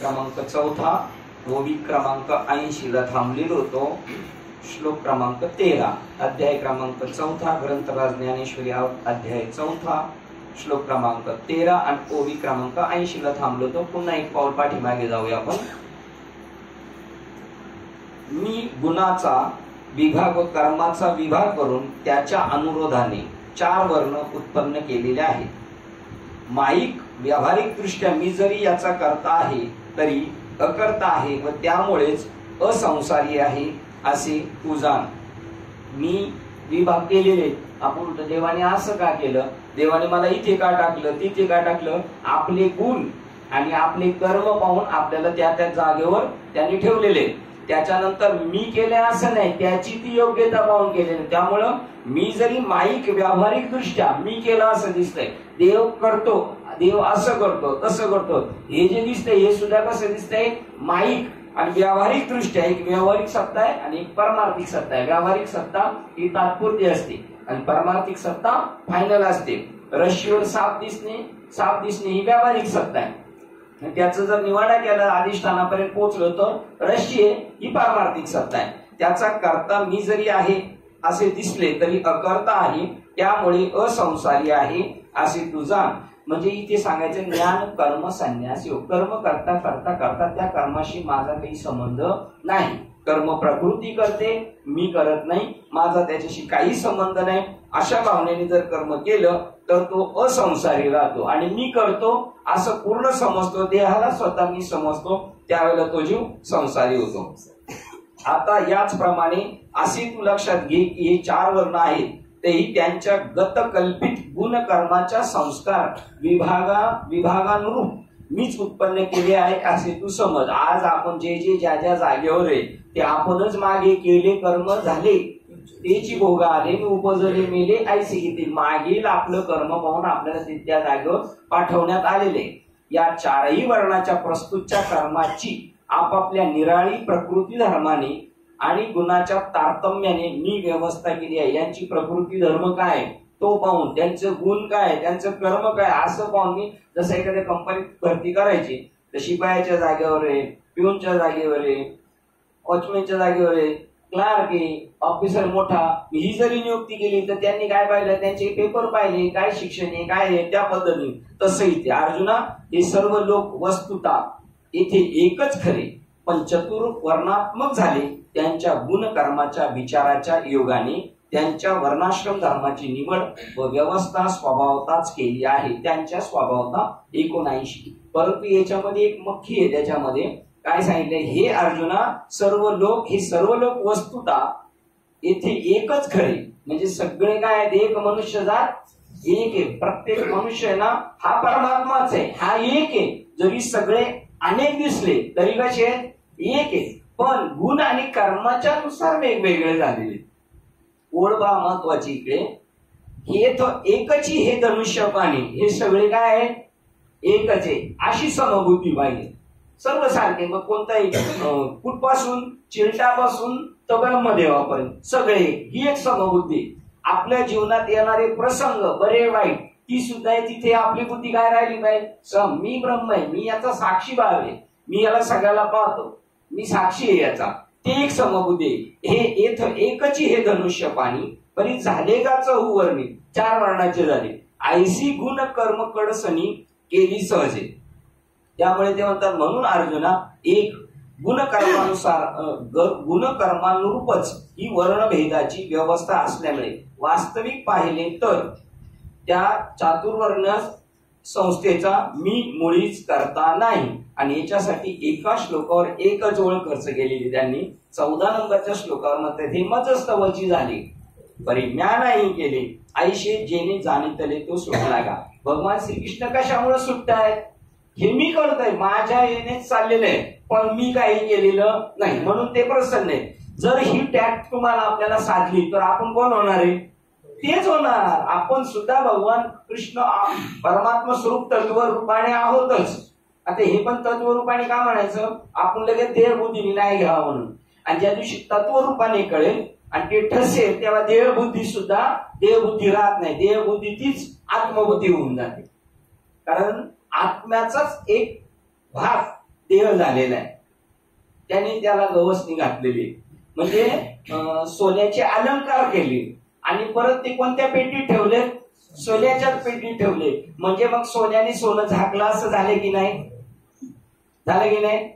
क्रमांक 4 ओवी क्रमांक 80 ला थांबलेलो होतो. श्लोक क्रमांक 13 अध्याय क्रमांक 4 ग्रंथराज ज्ञानेश्वरी अध्याय 4 श्लोक क्रमांक 13 आणि ओवी क्रमांक 80 ला थांबलो होतो. पुन्हा एक पाऊल पाठीमागे जाऊया आपण. मी गुणाचा विभाग व कर्माचा विभाग करून त्याच्या अनुरोधाने 4 वर्ण उत्पन्न केलेले आहेत. माईक व्यावहारिक दृष्ट्या मी जरी याचा करता आहे तरी अकर्ता आहे व त्यामुळेच असंसारी आहे असे तू जाण. मी विभाग केलेले. आपण देवाने असं का केलं, देवाने मला इथे का टाकलं, तिथे का टाकलं, आपले गुण आणि आपले कर्म पाहून आपल्याला त्या त्या जागेवर त्यांनी ठेवलेले. त्याच्यानंतर मी केले असं नाही, त्याची ती योग्यता पाहून केलेली. त्यामुळं मी जरी माईक व्यावहारिक दृष्ट्या मी केलं असं दिसतंय, देव करतो, देव असं करतो तसं करतो, हे जे दिसतंय हे सुद्धा कसं दिसतंय, माईक आणि व्यावहारिक दृष्ट्या. एक व्यावहारिक सत्ता आहे आणि एक परमार्थिक सत्ता आहे. व्यावहारिक सत्ता ही तात्पुरती असते आणि परमार्थिक सत्ता फायनल असते. रश्शीवर साप दिसणे ही व्यावहारिक सत्ता आहे. त्याचं जर निवाडा केला अधिष्ठानापर्यंत पोहोचलो तर रश्शी ही पारमार्थिक सत्ता आहे. त्याचा कर्ता मी जरी आहे असे दिसले तरी अकर्ता आहे, त्यामुळे असंसारी आहे असे तू जाण. म्हणजे इथे सांगायचं ज्ञान कर्म संन्यास योग. कर्म करता करता करता त्या कर्माशी माझा काही संबंध नाही. कर्म प्रकृती करते, मी करत नाही, माझा त्याच्याशी काही संबंध नाही. अशा भावनेने जर कर्म केलं तर तो असंसारी राहतो. आणि मी करतो असं पूर्ण समजतो, देहाला स्वतः मी समजतो, त्यावेळेला तो जीव संसारी होतो. आता याचप्रमाणे असे तू लक्षात घे की हे 4 वर्ण आहेत, तेही त्यांच्या गतकल्पित गुणकर्माच्या संस्कार विभागानुरूप मीच उत्पन्न केले आहे असे तू समज. आज आपण जे ज्या ज्या जागेवर आहे ते आपणच मागे केले कर्म झाले, तेची भोग आले, उपजले मेले ऐसे घेते. मागील आपलं कर्म पाहून आपल्याला त्या जागेवर पाठवण्यात आलेले. या 4ही वर्णाच्या प्रस्तुतच्या कर्माची आपापल्या निराळी प्रकृती धर्माने आणि गुणाच्या तारतम्याने मी व्यवस्था केली आहे. यांची प्रकृती धर्म काय तो पाहून, त्यांचं गुण काय, त्यांचं कर्म काय असं पाहून मी, जसं एखाद्या कंपनीत भरती करायची तर शिपायाच्या जागेवर आहे, पिऊनच्या जागेवर आहे, वॉचमॅनच्या जागेवर आहे, क्लार्क आहे, ऑफिसर मोठा, ही जरी नियुक्ती केली तर त्यांनी काय पाहिलं, त्यांचे पेपर पाहिले, काय शिक्षण आहे, काय आहे, त्या पद्धतीने. तसं इथे अर्जुना हे सर्व लोक वस्तुता येथे एकच खरे, पण चतुर वर्णात्मक झाले त्यांच्या गुणकर्माच्या विचाराच्या योगाने. त्यांच्या वर्णाश्रम धर्माची निवड व व्यवस्था स्वभावताच केली आहे. त्यांच्या स्वभावता 79. परंतु याच्यामध्ये एक मख्खी आहे. त्याच्यामध्ये काय सांगितलंय, हे अर्जुना हे सर्व लोक वस्तुता येथे एकच खरे. म्हणजे सगळे काय आहेत, एक मनुष्य जात एक आहे. प्रत्येक मनुष्य ना हा परमात्माच आहे, हा एक आहे. जरी सगळे अनेक दिसले तरी कसे आहेत, एक आहे. पण गुण आणि कर्माच्या नुसार वेगवेगळे झालेले. ओळखा महत्वाची इकडे, हे तो एकच हे धनुष्य पाणी, हे सगळे काय आहे, एकच आहे. अशी समबुद्धी पाहिजे सर्वसारखे. मग कोणताही कुठपासून चिलटापासून तर ब्रह्मदेवापर्यंत सगळे ही एक समबुद्धी. आपल्या जीवनात येणारे प्रसंग बरे वाईट ती सुद्धा तिथे आपली बुद्धी काय राहिली पाहिजे, मी ब्रह्म आहे, मी याचा साक्षी भाव आहे, मी याला सगळ्याला पाहतो, मी साक्षी आहे याचा. ते एक समबुद्धी. हे एकच हे धनुष्य पाणी परी झाले का चहू वर्णी 4 वर्णाचे झाले. ऐसी गुण कर्म कडसनी केली सहजे. त्यामुळे ते म्हणतात, म्हणून अर्जुना एक गुणकर्मानुरूपच ही वर्णभेदाची व्यवस्था असल्यामुळे वास्तविक पाहिले तर त्या चातुर्वर्ण संस्थेचा मी मुळीच करता नाही. आणि याच्यासाठी एका श्लोकावर एकच ओळ खर्च केलेली त्यांनी. 14 नंबरच्या श्लोकावर म्हणतात, हे मजस्तवची झाली परिज्ञानही केले ऐशे जेने जाणितले तो सुटला का. भगवान श्रीकृष्ण कशामुळे सुटतायत, हे मी करतोय, माझ्या येणेच चाललेलं आहे, पण मी काही केलेलं नाही म्हणून ते प्रसन्न आहे. जर ही टॅक्ट तुम्हाला आपल्याला साधली तर आपण कोण होणार आहे, तेच होणार. आपण सुद्धा भगवान कृष्ण परमात्मा स्वरूप तत्वरूपाने आहोतच. आता हे पण तत्वरूपाने का म्हणायचं, आपण लगेच देहबुद्धीने नाही घ्यावं म्हणून. आणि ज्या दिवशी तत्वरूपाने कळेल आणि ते ठसेल तेव्हा देहबुद्धी सुद्धा देहबुद्धी राहत नाही, देहबुद्धी तीच आत्मबुद्धी होऊन जाते. कारण आत्म्याचाच एक भाग देह झालेला आहे. त्यांनी त्याला गवसणी घातलेली, म्हणजे सोन्याचे अलंकार केले आणि परत ते कोणत्या पेटीत ठेवले? सोन्याच्याच पेटीत ठेवले. म्हणजे मग सोन्याने सोनं झाकलं असं झाले की नाही? झालं की नाही?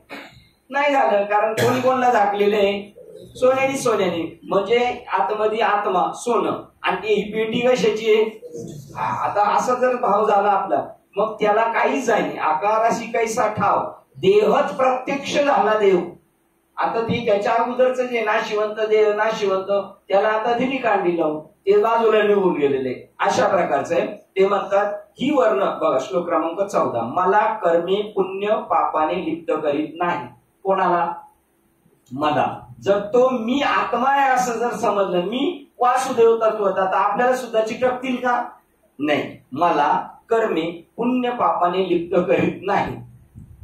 नाही झालं, कारण कोणी कोणला झाकलेलं आहे? सोन्याने. म्हणजे आतमध्ये आत्मा सोनं आणि ही पेटी कशाची आहे? आता असा जर भाव झाला आपला, मग त्याला काहीच आहे आकाराशी कैसा ठाव, देहच प्रत्यक्ष झाला देव. आता ती त्याच्या अगोदरच जे नाशिवंत देह नाशिवंत, त्याला आता दिली कांडी लावून ते बाजूला निघून गेलेले. अशा प्रकारचं आहे. ते म्हणतात ही वर्ण बघा, श्लोक क्रमांक 14, मला कर्मे पुण्य पापाने लिप्त करीत नाही. कोणाला? मला. जर तो मी आत्मा आहे असं जर समजलं, मी वासुदेव तत्व, आता आपल्याला सुद्धा चिटकतील का? नाही. मला कर्मे पुण्य पापाने लिप्त करीत नाही.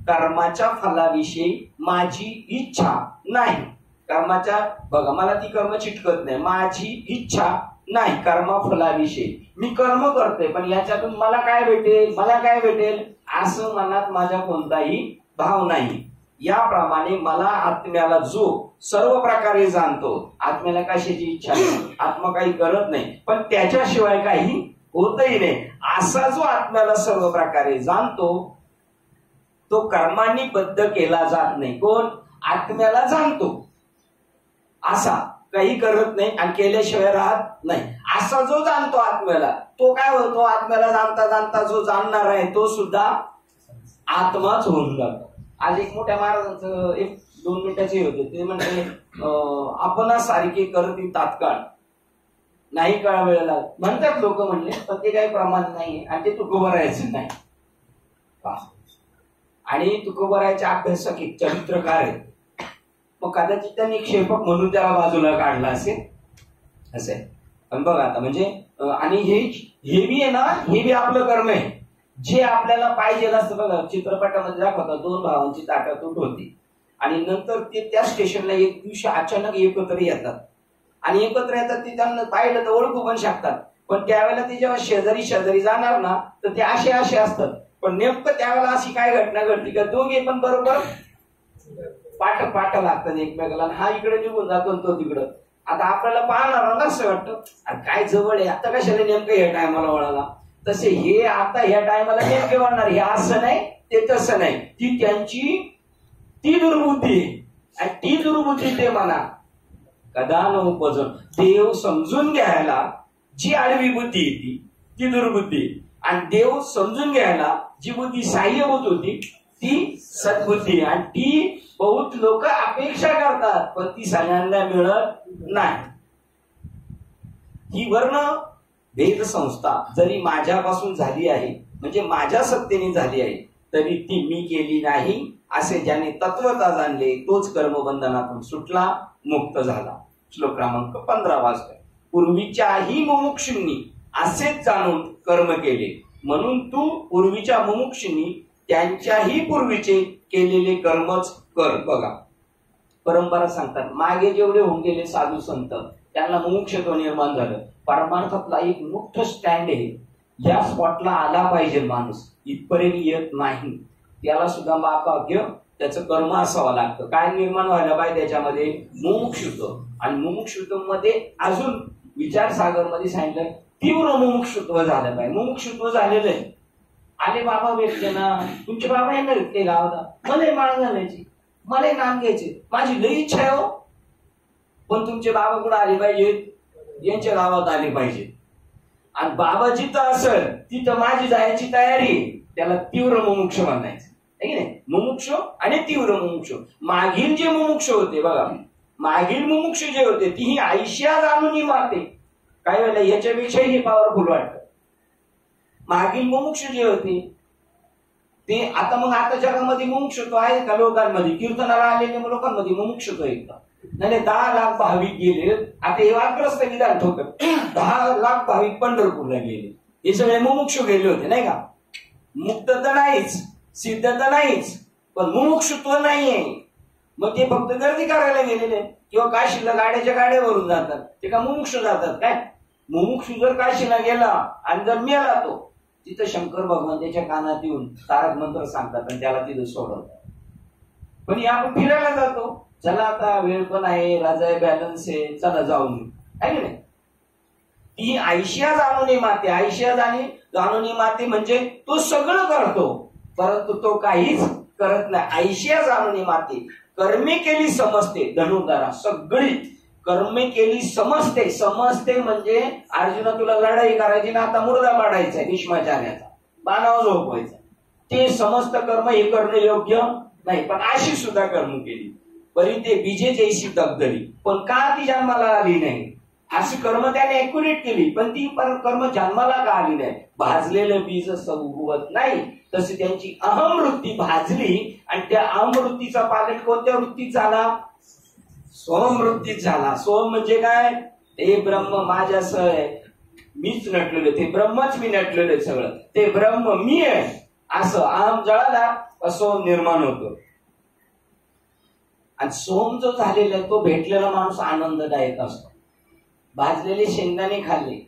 कर्माच्या फलाविषयी माझी इच्छा नाही. कर्माच्या बघा, मला ती कर्म चिटकत नाही, माझी इच्छा नाही कर्मफलाविषयी. मी कर्म करते पण याच्यातून मला काय भेटेल असं मनात माझ्या कोणताही भाव नाही. याप्रमाणे मला आत्म्याला जो सर्व प्रकारे जाणतो, आत्म्याला कशाची इच्छा नाही, आत्मा काही करत नाही, पण त्याच्याशिवाय काही होतही नाही, असा जो आत्म्याला सर्व प्रकारे जाणतो तो कर्मांनी बद्ध केला जात नाही. कोण? आत्म्याला जाणतो असा काही करत नाही आणि केल्याशिवाय राहत नाही. असा जो जाणतो आत्म्याला, तो काय होतो? आत्म्याला जाणता जाणता जो जाणणार आहे तो सुद्धा आत्माच होऊन जातो. आज एक मोठ्या महाराजांचं एक 2 मिनिटाचे होते, ते म्हणजे आपण सारखे करती तात्काळ नाही काळ वेळेला म्हणतात लोक म्हणले, पण ते काही प्रमाण नाही आणि ते तुकोबरायचं नाही. आणि तुकोबरायच्या अभ्यासक एक चरित्रकार आहे, मग कदाचित त्यांनी क्षेपक म्हणून त्याला बाजूला काढला असेल असे. पण बघा आता म्हणजे आणि हे बी आहे ना, हे बी आपलं कर्म आहे जे आपल्याला पाहिजे असतं. बघा चित्रपटामध्ये दाखवतात 2 भावांची ताटातूट होती आणि नंतर ते त्या स्टेशनला एक दिवशी अचानक एकत्र येतात आणि एकत्र येतात. ते त्यांना पाहिलं तर ओळखू पण शकतात, पण त्यावेळेला ते जेव्हा शेजारी जाणार ना तर ते असे असतात. पण नेमकं त्यावेळेला अशी काय घटना घडली का दोघे पण बरोबर पाठ लागतात एकमेकाला. हा इकडे निघून जातो तो तिकडं. आता आपल्याला पाहणार ना असं वाटतं काय जवळ आहे, आता कशाला नेमकं ह्या टायमाला वळाला. तसे हे आता ह्या टायमाला नेमके वळणार, हे असं नाही ते तसं नाही. ती त्यांची ती दुर्बुद्धी आणि ती दुर्बुद्धी ते म्हणा कदा न उपजन. देव समजून घ्यायला जी आडवी बुद्धी येते ती दुर्बुद्धी, आणि देव समजून घ्यायला जी बुद्धी सहाय्यभूत होती ती सद्बुद्धी. आणि ती बहुत लोक अपेक्षा करतात पण ती सगळ्यांना मिळत नाही. ही वर्ण भेद संस्था जरी माझ्यापासून झाली आहे, म्हणजे माझ्या सत्तेने झाली आहे, तरी ती मी केली नाही असे ज्याने तत्वता जाणले तोच कर्मबंधनातून सुटला, मुक्त झाला. श्लोक क्रमांक 15 वाचतोय. पूर्वीच्याही मुमुक्षूंनी असेच जाणून कर्म केले, म्हणून तू पूर्वीच्या मुमुक्षूंनी त्यांच्याही पूर्वीचे केलेले कर्मच कर. बघा परंपरा सांगतात मागे जेवढे होऊन गेले साधू संत त्यांना मुमुक्षत्व निर्माण झालं. परमार्थातला एक मोठं स्टँड आहे, या स्पॉटला आला पाहिजे माणूस, इथपर्यंत येत नाही त्याला सुद्धा भाग्य त्याचं कर्म असावं लागतं. काय निर्माण व्हायला पाहिजे त्याच्यामध्ये? मुमुक्षुत्व. आणि मुमुक्षुत्व मध्ये अजून विचारसागर मध्ये सांगितलं तीव्र मुमुक्षुत्व झालं पाहिजे. मुमुक्षुत्व झालेलं आहे. आले बाबा भेटले ना, तुमचे बाबा यांना भेटले गावाला, मला माळ घालायची, मला नाम घ्यायचे, माझी लई इच्छा आहे हो, पण तुमचे बाबा कुठे आले पाहिजेत? यांच्या गावात आले पाहिजे. आणि बाबा जिथं असेल तिथं माझी जायची तयारी. त्याला तीव्र मुमुक्ष म्हणायचं आहे की नाही? मुमुक्ष आणि तीव्र मुमुक्ष. मागील जे मुमुक्ष होते बघा, मागील मुमुक्ष जे होते ती ही आयशा जाणून मारते. काही वेळेला याच्यापेक्षाही हे पॉवरफुल वाटतं. मागील मुमुक्ष जे होते ते आता मग आता जगामध्ये मुमुक्षत्व आहे का? लोकांमध्ये कीर्तनाला आलेल्या लोकांमध्ये मुमुक्षत्व आहे का? नाही 10 लाख भाविक गेले. आता हे वादग्रस्त विधान ठोकत 10 लाख भाविक पंढरपूरला गेले, हे सगळे मुमुक्ष गेले होते नाही का? मुक्त तर नाहीच, सिद्ध तर नाहीच, पण मुमुक्षत्व नाहीये. मग ते फक्त गर्दी करायला गेलेले किंवा काशीला गाड्याच्या गाड्यावरून जातात, ते का मुमुक्ष जातात काय? मुमुक्षु जर काशीला गेला आणि जर मेला तो, तिथं शंकर भगवान त्याच्या कानात येऊन तारक मंत्र सांगतात आणि त्याला तिथं सोडवतात. पण हे आपण फिरायला जातो, चला आता वेळ पण आहे, राजा बॅलन्स आहे, चला जाऊन आहे की नाही. ती आयशिया जाणून माते, आयशिया जाणून माते म्हणजे तो सगळं करतो परंतु तो काहीच करत नाही. आयशिया जाणून माते, कर्मे केली समजते. धनुर्धरा सगळी कर्मे केली समजते. समजते म्हणजे अर्जुना तुला लढाई करायची ना, आता मुर्दा पाडायचा भीष्माचार्याचा, बाणावर झोपवायचा, ते समस्त कर्म हे करणं योग्य नाही. पण अशी सुद्धा कर्म केली बरी ते बीजे जैसी दगदली, पण का ती जन्माला आली नाही. अशी कर्म त्याने ऍक्युरेट केली पण ती कर्म जन्माला का आली नाही. भाजलेलं बीज उगवत नाही, तशी त्यांची अहमवृत्ती भाजली आणि त्या अहमवृत्तीचा पालट कोणत्या वृत्तीत झाला, सोमवृत्तीत झाला. सोम म्हणजे काय, ते ब्रह्म माझ्यास आहे, मीच नटलेलो, ते ब्रह्मच मी नटलेलो सगळं, ते ब्रह्म मी आहे, असं अहम जळाला सोम निर्माण होतो. आणि सोम जो झालेला तो भेटलेला माणूस आनंददायक असतो. भाजलेले शेंगदाणे खाल्ले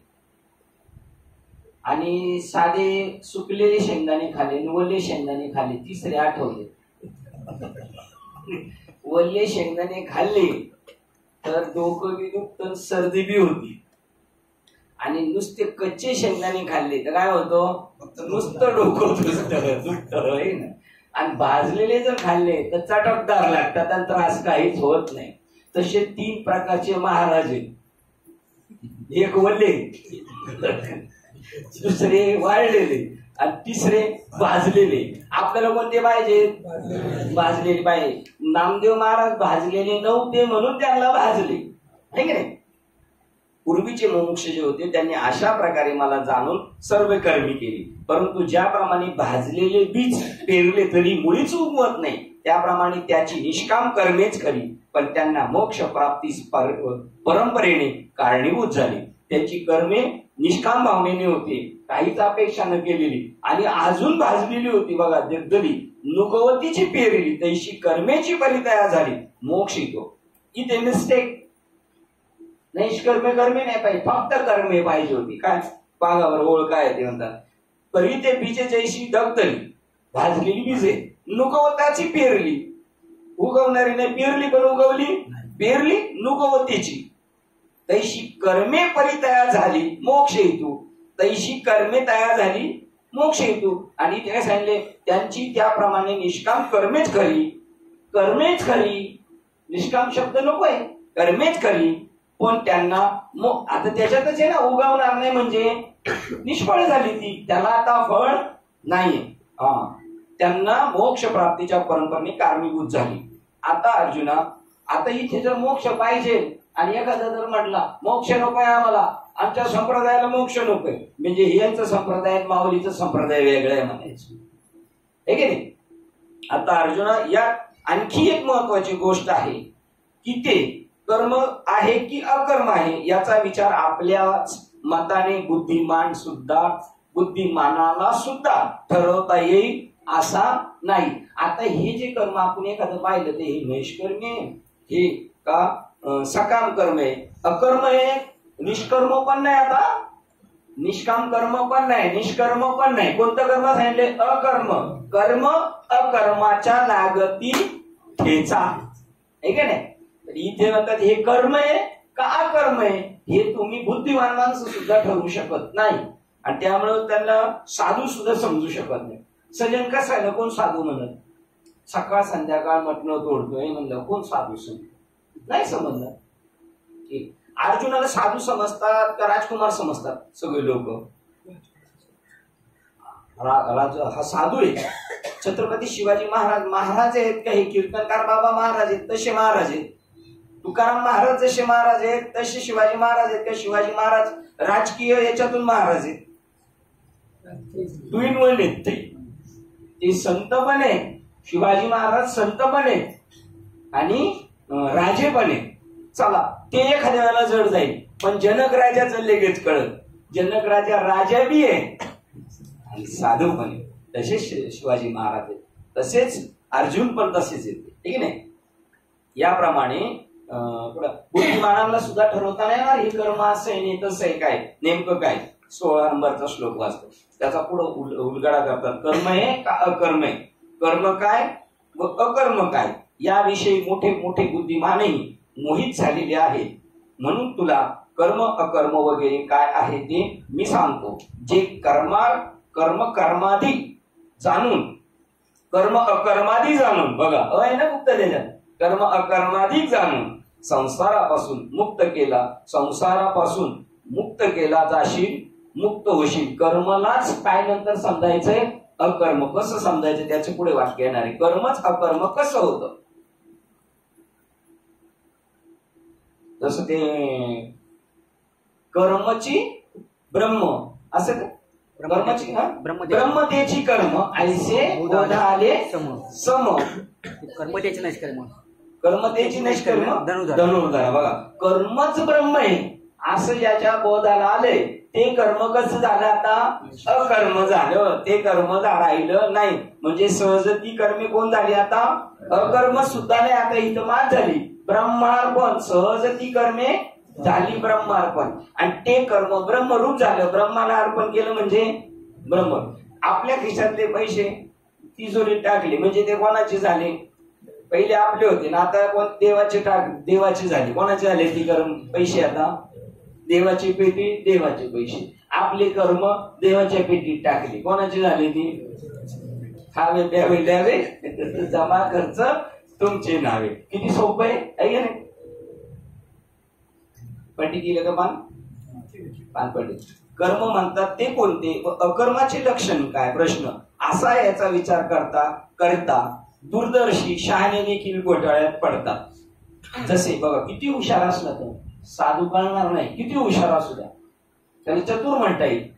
आणि साधे सुकलेले शेंगदाणे खाल्ले, वल्ले शेंगदाणे खाल्ले, तिसरे आठवले. वल्ले शेंगदाणे खाल्ले तर डोकं बी दुखतं, सर्दी बी होती. आणि नुसते कच्चे शेंगदाणे खाल्ले तर काय होतं, नुसतं डोकं दुखतं ना. आणि भाजलेले जर खाल्ले तर चटकदार लागतात आणि त्रास काहीच होत नाही. तसे 3 प्रकारचे महाराज आहेत, एक वल्ले, दुसरे वाळलेले आणि तिसरे भाजलेले. आपल्याला कोणते पाहिजे, भाजलेले पाहिजे. नामदेव महाराज भाजलेले नव्हते म्हणून त्यांना भाजले, है की नाही. पूर्वीचे मोक्ष जे होते त्यांनी अशा प्रकारे मला जाणून सर्व कर्मी केली, परंतु ज्याप्रमाणे भाजलेले बीज पेरले तरी मुळीच उगवत नाही त्याप्रमाणे त्याची निष्काम कर्मेच खरी, पण त्यांना मोक्ष प्राप्तीस परंपरेने कारणीभूत झाली. त्यांची कर्मे निष्काम भावनेने होती, काहीच अपेक्षा न केलेली आणि अजून भाजलेली होती. बघा दगदली नुकवतीची पेरली तैशी कर्मेची परितया झाली, मोक्ष येतो. इथे मिस्टेक, निष्कर्मे कर्मे नाही पाहिजे, फक्त कर्मे पाहिजे होती. काय पागावर ओळ काय ते म्हणतात, परी ते बीजे जैशी दगदली, भाजलेली बीजे नुकवताची पेरली, उगवणारी नाही पेरली पण उगवली, पेरली नुकवतीची, तैशी कर्मे परितया झाली मोक्ष हेतू, तैशी कर्मे तयार झाली मोक्ष हेतू. आणि ते सांगितले त्यांची त्याप्रमाणे निष्काम कर्मेच खरी, कर्मेच खरी, निष्काम शब्द नकोय, कर्मेच खरी. पण त्यांना आता त्याच्यातच आहे ना, उगवणार नाही म्हणजे निष्फळ झाली ती, त्याला आता फळ नाहीये. त्यांना मोक्ष प्राप्तीच्या परंपरेने कारणीभूत झाली. आता अर्जुना, आता इथे जर मोक्ष पाहिजे आणि एखादा जर म्हटला मोक्ष नकोय आम्हाला, आमच्या संप्रदायाला मोक्ष नकोय, म्हणजे यांचं संप्रदाय माऊलीचं संप्रदाय वेगळं आहे म्हणायचं, हे की नाही. आता अर्जुना यात आणखी एक महत्वाची गोष्ट आहे की ते कर्म आहे की अकर्म आहे याचा विचार आपल्या मताने बुद्धिमानाला सुद्धा ठरवता येईल असा नाही. आता हे जे कर्म आपण एखादं पाहिलं ते हे नैष्कर्म्य आहे, हे का सकाम कर्म आहे, अकर्म आहे, निष्कर्म पण नाही, आता निष्काम कर्म पण नाही, निष्कर्म पण नाही. कोणतं कर्म सांगितले, अकर्म. कर्म अकर्माच्या लागती ठेचा, आहे का नाही. इथे म्हणतात हे कर्म आहे का अकर्म आहे हे तुम्ही बुद्धिमान माणसं सुद्धा ठरवू शकत नाही. आणि त्यामुळे त्यांना साधू सुद्धा समजू शकत नाही. सजन कसं आहे ना, कोण साधू म्हणत, सकाळ संध्याकाळ मटणं तोडतोय म्हणलं कोण साधू समजत नाही, समजलं. अर्जुनाला साधू समजतात का राजकुमार समजतात सगळे लोक. हा साधू आहे. छत्रपती शिवाजी महाराज आहेत का हे कीर्तनकार बाबा महाराज आहेत तसे महाराज आहेत. तुकाराम महाराज जसे महाराज आहेत तसे शिवाजी महाराज आहेत का शिवाजी महाराज राजकीय याच्यातून महाराज आहेत. टू इन वन आहेत ते संत पण आहे, शिवाजी महाराज संत पण आहे आणि राजे पण आहे. चला ते एखाद्या वेळेला जड जाईल, पण जनक राजाचं लगेच कळत, जनक राजा बी आहे आणि साधू पण आहे. तसेच शिवाजी महाराज आहेत, तसेच अर्जुन पण तसेच येते, ठीक नाही. याप्रमाणे बुद्धिमानाला सुद्धा ठरवता नाही येणार हे कर्म असं आहे नाही तसं आहे, काय नेमकं काय. 16 नंबरचा श्लोक वाचतो, त्याचा पुढं उलगडा करतात. कर्म आहे का अकर्म आहे, कर्म काय व अकर्म काय याविषयी मोठे मोठे बुद्धिमानही मोहित झालेले आहेत. म्हणून तुला कर्म अकर्म वगैरे काय आहे ते मी सांगतो. जे कर्माधी जाणून, कर्म अकर्माधी जाणून, बघा आहे ना गुप्त त्याच्यात, कर्म अकर्माधी जाणून संसारापासून मुक्त केला जाशील, मुक्त होशील. कर्मलाच काय नंतर समजायचंय, अकर्म कसं समजायचं, त्याचे पुढे वाक्य येणार आहे. कर्मच अकर्म कसं होतं. जसं ते कर्मची ब्रह्म असं कर्मची ब्रह्मतेची कर्म ऐसे बोधाले सम, कर्मतेची नैष्कर्म, कर्मतेची नैष्कर्म धनुर्धर. बघा कर्मच ब्रह्म आहे असं ज्याच्या बोधाला आलंय ते कर्म कसं झालं, आता अकर्म झालं. ते कर्म राहिलं नाही. म्हणजे सहज ती कर्मे कोण झाली, आता अकर्म सुद्धा नाही. आता इथं मात झाली ब्रह्मार्पण, सहज ती कर्मे झाली ब्रह्मार्पण. आणि ते कर्म ब्रह्मरूप झालं. ब्रह्माला अर्पण केलं म्हणजे ब्रह्म. आपल्या खिशातले पैसे तिजोरीत टाकले म्हणजे ते कोणाचे झाले, पहिले आपले होते ना, आता कोण देवाचे झाले. कोणाचे झाले ती कर्म पैसे, आता देवाची पेटी देवाचे पैसे. आपले कर्म देवाच्या पेटीत टाकले. कोणाचे झाले ती, खावे द्यावे द्यावे जमा खर्च तुमचे नावे. किती सोपं आहे का नाही. पट्टी केलं का पान पडले. कर्म म्हणतात ते कोणते, अकर्माचे लक्षण काय, प्रश्न असा याचा विचार करता दूरदर्शी शहाणे देखील घोटाळ्यात पडतात. जसे बघा किती हुशार असला तर साधू कळणार नाही, किती हुशार असू द्या त्याला चतुर म्हणता येईल.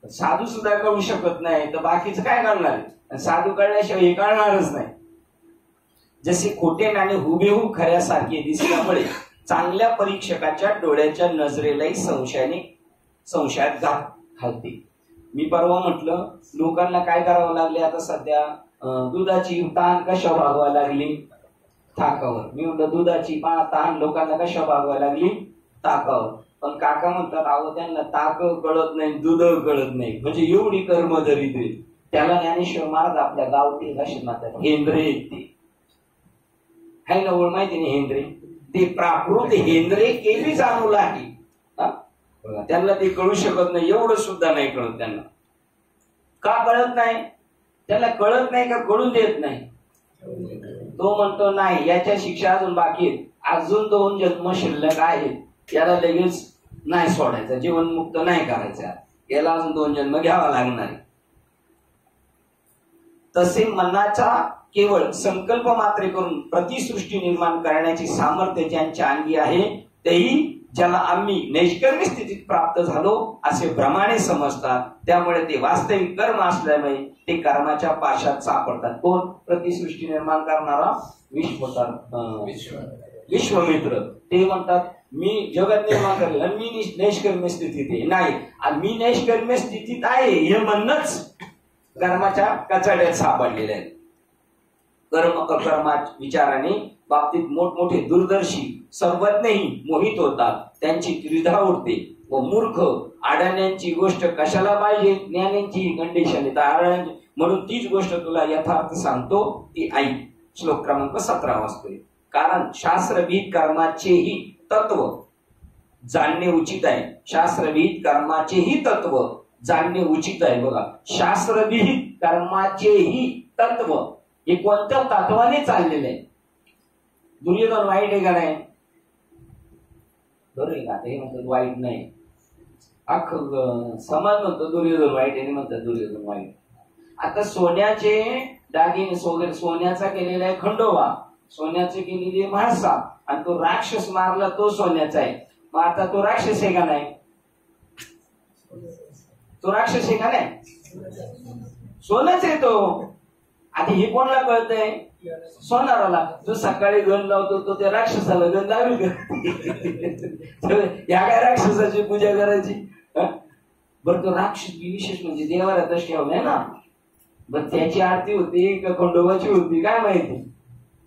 साधू सुद्धा कळू शकत नाही तर बाकीचं काय कळणार, साधू कळल्याशिवाय हे कळणारच नाही. जसे खोटे नाणे हुबेहूब खऱ्यासारखे दिसल्यामुळे चांगल्या परीक्षकाच्या डोळ्याच्या नजरेलाही संशयात घालते. मी परवा म्हटलं लोकांना काय करावं लागले आता सध्या, दुधाची तहान कशा भागवा लागली, ताकावर. मी म्हटलं दुधाची तहान लोकांना कशा भागवा लागली, ताकावर. पण काका म्हणतात अहो त्यांना ताक कळत नाही, दूध कळत नाही. म्हणजे एवढी कर्म दरिद्री. त्याला ज्ञानेश्वर महाराज आपल्या गावठी भाषेत म्हणतात हेंद्रे. ते आहे ना ओळ माहिती नाही हेंद्रे, ते प्राकृत हेंद्रे केली जाणू लागली. त्यांना ते कळू शकत नाही, एवढं सुद्धा नाही कळत त्यांना. का कळत नाही, त्याला कळत नाही का कळून देत नाही. तो म्हणतो नाही याच्या शिक्षा अजून बाकी आहेत, अजून 2 जन्म शिल्लक आहेत, याला लगेच नाही सोडायचं, जीवनमुक्त नाही करायचं, याला अजून 2 जन्म घ्यावा लागणार. तसे मनाचा केवळ संकल्प मात्र करून प्रतिसृष्टी निर्माण करण्याची सामर्थ्य ज्यांच्या अंगी आहे तेही ज्याला आम्ही नैष्कर्म्य स्थितीत प्राप्त झालो असे भ्रमाने समजतात. त्यामुळे ते वास्तविक कर्म असल्यामुळे ते कर्माच्या पाशात सापडतात. कोण, प्रतिसृष्टी निर्माण करणारा विश्वमित्र. ते म्हणतात मी जगत निर्माण करेल आणि मी नैष्कर्म्य स्थितीत आहे. नाही, आणि मी नैष्कर्म्य स्थितीत आहे हे म्हणणंच कर्माच्या कचाड्यात सापडलेले आहे. कर्म अकर्मा विचाराने बाबतीत मोठमोठे दूरदर्शी सर्वज्ञही मोहित होतात. त्यांची त्रिधा उडते व मूर्ख अडाण्यांची गोष्ट कशाला पाहिजे, ज्ञानांची कंडिशन येतात. म्हणून तीच गोष्ट तुला यथार्थ सांगतो ती ऐक. श्लोक क्रमांक 17 वाचतोय. कारण शास्त्रविहित कर्माचेही तत्व जाणणे उचित आहे. शास्त्रविहित कर्माचेही तत्व जाणणे उचित आहे. बघा, शास्त्रविहित कर्माचेही तत्व हे कोणत्या तत्वाने चाललेलं आहे. दुर्योधन वाईट आहे का नाही, बरोबर आहे का, हे म्हणतात वाईट नाही. अख्खं समाज म्हणतो दुर्योधन वाईट आहे, म्हणतात दुर्योधन वाईट. आता सोन्याचे दागिने वगैरे, सोन्याचा केलेला आहे खंडोबा, सोन्याचे केलेली म्हाळसा, आणि तो राक्षस मारला तो सोन्याचा आहे. मग आता तो राक्षस आहे का नाही, तो राक्षस आहे का नाही, सोनच आहे तो. आता हे कोणाला कळतंय, सोनाराला. जो सकाळी गण लावतो तो त्या राक्षसाला गण लावी का, या काय राक्षसाची पूजा करायची. बरं तो राक्षस विशेष म्हणजे देवाला दृष्टी हवं आहे ना. बरं त्याची आरती होती का खंडोबाची होती काय माहिती.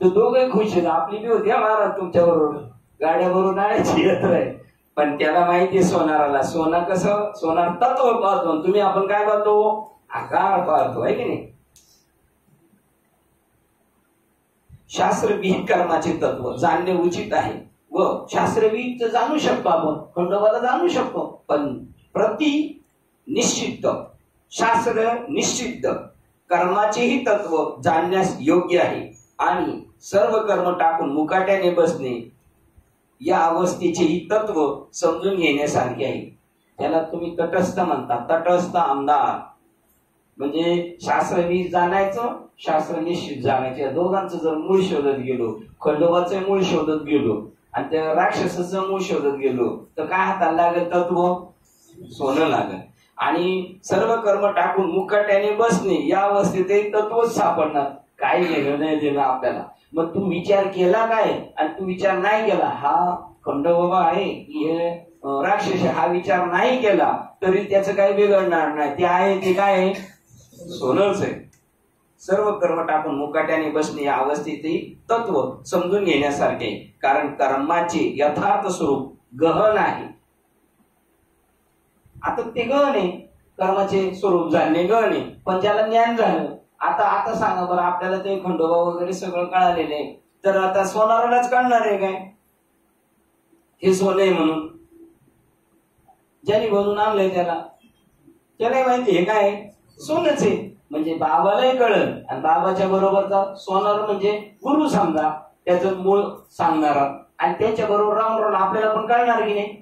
तो दोघे खुश आहेत. आपली बी होती महाराज तुमच्या बरोबर, गाड्या भरून आणायची यात्रा आहे. पण त्याला माहितीये सोनाराला, सोना कसं, सोनार तत्व पाहतो, तुम्ही आपण काय पाहतो, आकार पाहतो, आहे की नाही. शास्त्रविहित कर्माचे तत्व जाणणे उचित आहे व शास्त्रविहित जाणू शकतो आपण, खंडोबाला जाणू शकतो, पण प्रति निश्चित शास्त्र निश्चित कर्माचेही तत्व जाणण्यास योग्य आहे आणि सर्व कर्म टाकून मुकाट्याने बसणे या अवस्थेचेही तत्व समजून घेण्यासारखे आहे. त्याला तुम्ही तटस्थ म्हणता, तटस्थ आमदार. म्हणजे शास्त्रविहित जाणायचं, शास्त्र निश्चित जाणायचं, या दोघांचं जर मूळ शोधत गेलो, खंडोबाचं मूळ शोधत गेलो आणि त्या राक्षसाचं मूळ शोधत गेलो तर काय हाताला लागेल? तत्व सोनं लागेल. आणि सर्व कर्म टाकून मुकाट्याने बसणे या अवस्थेत तत्वच सापडणार. काही घेणं नाही देणं आपल्याला. मग तू विचार केला काय आणि तू विचार नाही केला, हा खंडोबा आहे की हे राक्षस, हा विचार नाही केला तरी त्याचं काही बिघडणार नाही. ते आहे ते काय आहे? सोनच आहे. सर्व कर्म टाकून मुकाट्याने बसणे या अवस्थेतही तत्व समजून घेण्यासारखे, कारण कर्माचे यथार्थ स्वरूप गहन आहे. आता ते गहन आहे, कर्माचे स्वरूप जाणणे गहन आहे, पण ज्याला ज्ञान झालं, आता सांगा बरं, आपल्याला ते खंडोबा वगैरे सगळं कळालेलं आहे, तर आता सोनारालाच कळणार आहे काय हे सोनं आहे म्हणून? ज्याने बनवून आणलंय त्याला माहिती हे काय सोनच आहे. म्हणजे बाबालाही कळलं आणि बाबाच्या बरोबरचा सोनार म्हणजे गुरु समजा, त्याचं मूळ सांगणारा, आणि त्याच्या बरोबर राम राम आपल्याला पण कळणार की नाही.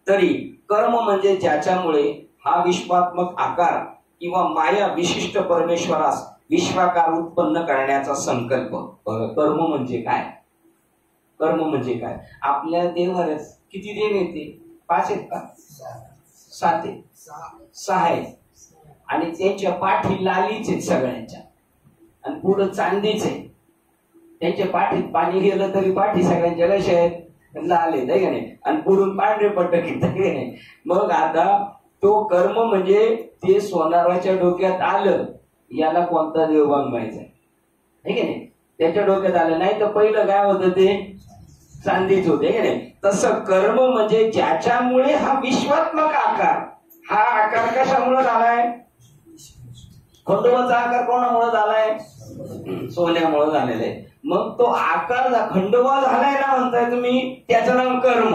तरी कर्म म्हणजे ज्याच्यामुळे हा विश्वात्मक आकार किंवा माया विशिष्ट परमेश्वरास विश्वाकार उत्पन्न करण्याचा संकल्प. कर्म म्हणजे काय? कर्म म्हणजे काय? आपल्या देवावरच किती देव येते? 5 आहेत का? 7 आहेत. 6 आहेत. आणि त्यांच्या पाठी लालीच आहेत सगळ्यांच्या, आणि पुढं चांदीच आहे. त्यांच्या पाठीत पाणी गेलं तरी पाठी सगळ्यांच्या कशा आहेत? लाल आहेत का नाही, आणि पुढून पांढरे पट्ट घेत नाही. मग आता तो कर्म म्हणजे ते सोनाराच्या डोक्यात आलं, याला कोणता देव बनवायचा आहे की नाही, त्याच्या डोक्यात आलं नाही तर पहिलं काय होतं? ते चांदीच होते की नाही. तसं कर्म म्हणजे ज्याच्यामुळे हा विश्वात्मक आकार, हा आकार कशामुळे झालाय? खंडोबाचा आकार कोणामुळे झालाय? सोन्यामुळे झालेला आहे. मग तो आकार खंडोबा झालाय ना म्हणताय तुम्ही, त्याचं नाव कर्म.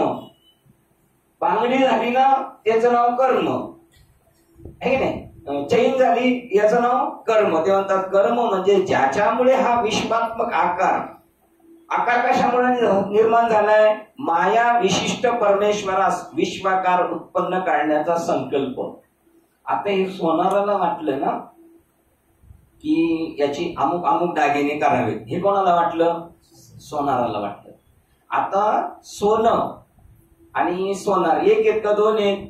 बांगडी झाली ना, त्याचं नाव कर्म आहे की नाही. चैन झाली, याचं नाव कर्म. ते म्हणतात कर्म म्हणजे ज्याच्यामुळे हा विश्वात्मक आकार कशामुळे निर्माण झालाय? माया विशिष्ट परमेश्वरास विश्वाकार उत्पन्न करण्याचा संकल्प. आता हे सोनाराला वाटलं ना की याची अमुक अमुक दागिने करावेत, हे कोणाला वाटलं? सोनाराला वाटलं. आता सोनं आणि सोनार एक आहेत का दोन आहेत?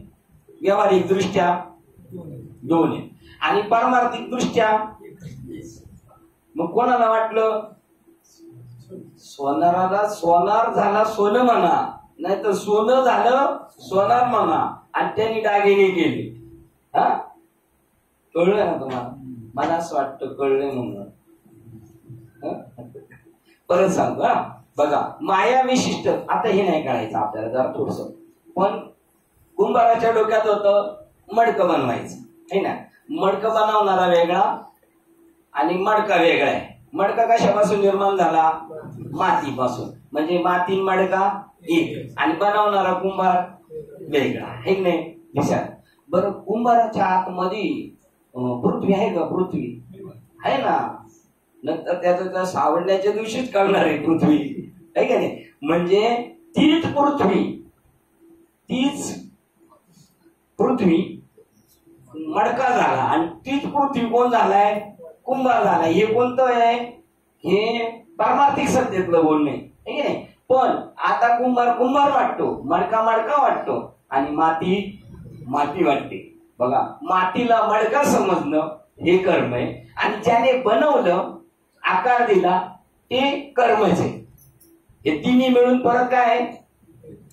व्यावहारिक दृष्ट्या दोन आहेत, आणि पारमार्थिक दृष्ट्या मग कोणाला वाटलं? सोनाराला सोनार झाला सोनं म्हणा, नाही तर सोनं झालं सोनार म्हणा, आणि त्यांनी दागिने केले. हा, कळलं ना तुम्हाला? मला असं वाटतं कळलंय म्हणून. परत सांगू हा, बघा, माया विशिष्ट. आता हे नाही कळायचं आपल्याला जरा थोडस, पण कुंभाराच्या डोक्यात होतं मडकं बनवायचं है ना. मडकं बनवणारा वेगळा आणि मडका वेगळा आहे. मडका कशापासून निर्माण झाला? मातीपासून. म्हणजे माती मडका एक, आणि बनवणारा कुंभार वेगळा, हे नाही विचार. बरं, कुंभाराच्या आतमध्ये पृथ्वी आहे का? पृथ्वी आहे ना. नंतर त्याचं सावडण्याच्या दिवशीच कळणार आहे पृथ्वी, आहे का नाही. म्हणजे तीच पृथ्वी मडका झाला, आणि तीच पृथ्वी कोण झालाय? कुंभार झाला. हे कोणतं आहे? हे पारमार्थिक सत्तेतलं बोलणे, आहे की नाही. पण आता कुंभार वाटतो, मडका वाटतो, आणि माती वाटते. बघा, मातीला मडका समजणं हे कर्म आहे, आणि ज्याने बनवलं, आकार दिला, ते कर्मच आहे. हे तिन्ही मिळून परत काय आहे?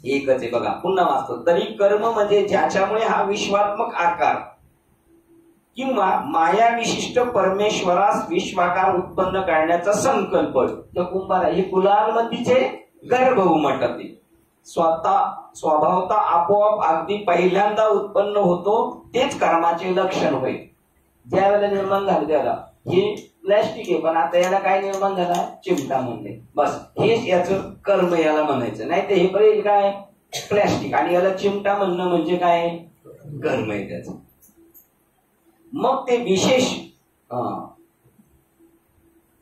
एकच आहे. बघा, पुन्हा वाचतो. तरी कर्म म्हणजे ज्याच्यामुळे हा विश्वात्मक आकार किंवा माया विशिष्ट परमेश्वरास विश्वाकार उत्पन्न करण्याचा संकल्प. तर कुंभार हे कुलालमतीचे गर्भ उमटते. स्वभावता आपोआप अगदी पहिल्यांदा उत्पन्न होतो, तेच कर्माचे लक्षण होय. ज्या वेळेला निर्माण झाले त्याला हे प्लॅस्टिक आहे, पण आता याला काय निर्माण झाला, चिमटा म्हणले. बस हेच याचं कर्म याला म्हणायचं. नाही तर हे पहिले काय प्लॅस्टिक आणि याला चिमटा म्हणणं म्हणजे काय कर्म आहे त्याचं. मग ते विशेष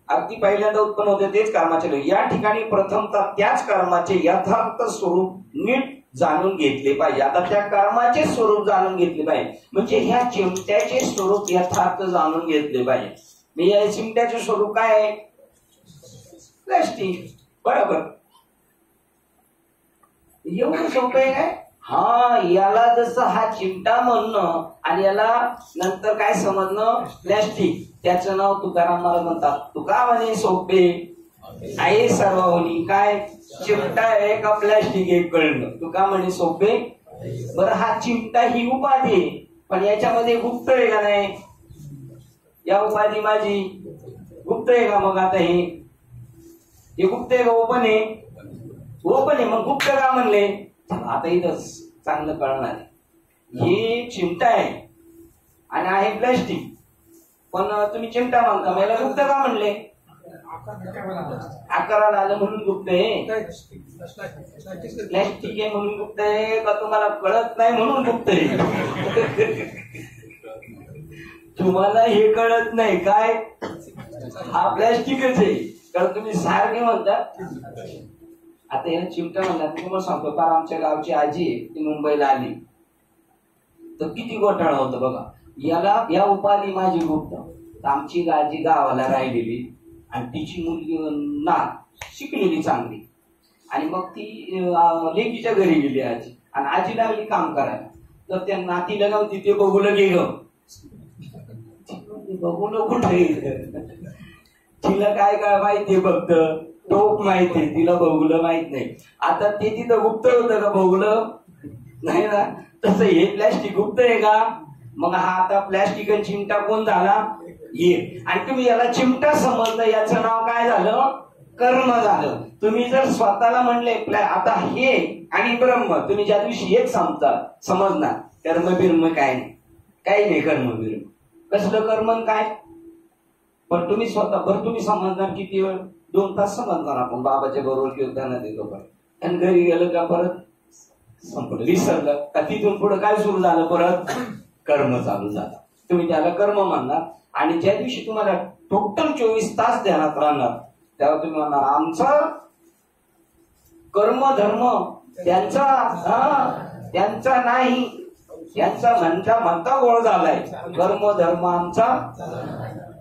अगदी पहिल्यांदा उत्पन्न होते तेच कर्माचे लक्षण. या ठिकाणी प्रथमतः त्याच कर्माचे यथार्थ स्वरूप नीट जाणून घेतले पाहिजे. आता त्या कर्माचे स्वरूप जाणून घेतले पाहिजे म्हणजे ह्या चिमट्याचे स्वरूप यथार्थ जाणून घेतले पाहिजे. मी या चिमट्याचे स्वरूप काय आहे, प्लॅस्टिक, बरोबर. एवढं सोपं आहे काय? हा, याला जसं हा चिमटा म्हणणं आणि याला नंतर काय समजणं, प्लॅस्टिक. त्याचं नाव तुकाराम महाराज म्हणतात. तुका म्हणे सोपे आहे सर्वांनी, काय चिमटा आहे का प्लॅस्टिक आहे कळणं. तुका म्हणे सोपे. बरं, हा चिमटा ही उपाधी आहे, पण याच्यामध्ये गुप्त आहे का नाही, या उपाधी माझी गुप्त आहे का? मग आता हे गुप्त आहे का ओपन आहे? ओपन आहे. मग गुप्त का म्हणले? आता इथं चांगलं कळणार आहे. हे चिमटा आहे आणि आहे प्लॅस्टिक, पण तुम्ही चिमटा म्हणता, मला गुप्त का म्हणले? आकाराला आलं म्हणून गुप्त आहे, प्लॅस्टिक आहे म्हणून गुप्त आहे का तुम्हाला कळत नाही म्हणून गुप्त आहे? तुम्हाला हे कळत नाही काय, हा प्लॅस्टिकच आहे, कारण तुम्ही सारखे म्हणता. आता याला चिमटा म्हणला. तुम्हाला सांगतो, फार आमच्या गावची आजी आहे, ती मुंबईला आली तर किती घोटाळा होता बघा. याला या उपाधी माझी गुप्त. आमची आजी गावाला राहिलेली आणि तिची मुलगी ना शिकलेली चांगली, आणि मग ती लेकीच्या घरी गेली आजी, आणि आजी लागली काम करायला. तर त्या नातीला नव्हती, ते बघूला गेलं. बघून कुठे, तिला काय काय माहितीये, फक्त टोक माहितीये, तिला बघूलं माहित नाही. आता ते तिथं गुप्त होतं का, बघूलं नाही ना. तसं हे प्लॅस्टिक गुप्त आहे का? मग हा आता प्लॅस्टिक आणि चिमटा कोण झाला, ये. आणि तुम्ही याला चिमटा समजलं, याचं नाव काय झालं, कर्म झालं. तुम्ही जर स्वतःला म्हणले आता हे आणि ब्रह्म, तुम्ही ज्या दिवशी एक समजणार, कर्म बिर्म काय नाही, काही नाही कर्म बिर्म, कसलं कर्म काय. पण तुम्ही स्वतः बरं तुम्ही समजणार किती वेळ, 2 तास समजणार आपण बाबाच्या बरोबर कीर्तनात येतो, पण आणि घरी गेलं का परत संपलं, विसरलं का. तिथून पुढे काय सुरू झालं, परत कर्म चालू झालं. तुम्ही त्याला कर्म म्हणणार. आणि ज्या दिवशी तुम्हाला टोटल 24 तास ध्यानात राहणार, तेव्हा तुम्ही म्हणणार आमचा कर्म धर्म त्यांचा नाही, यांचा म्हणता गोळ झालाय, कर्म धर्म आमचा.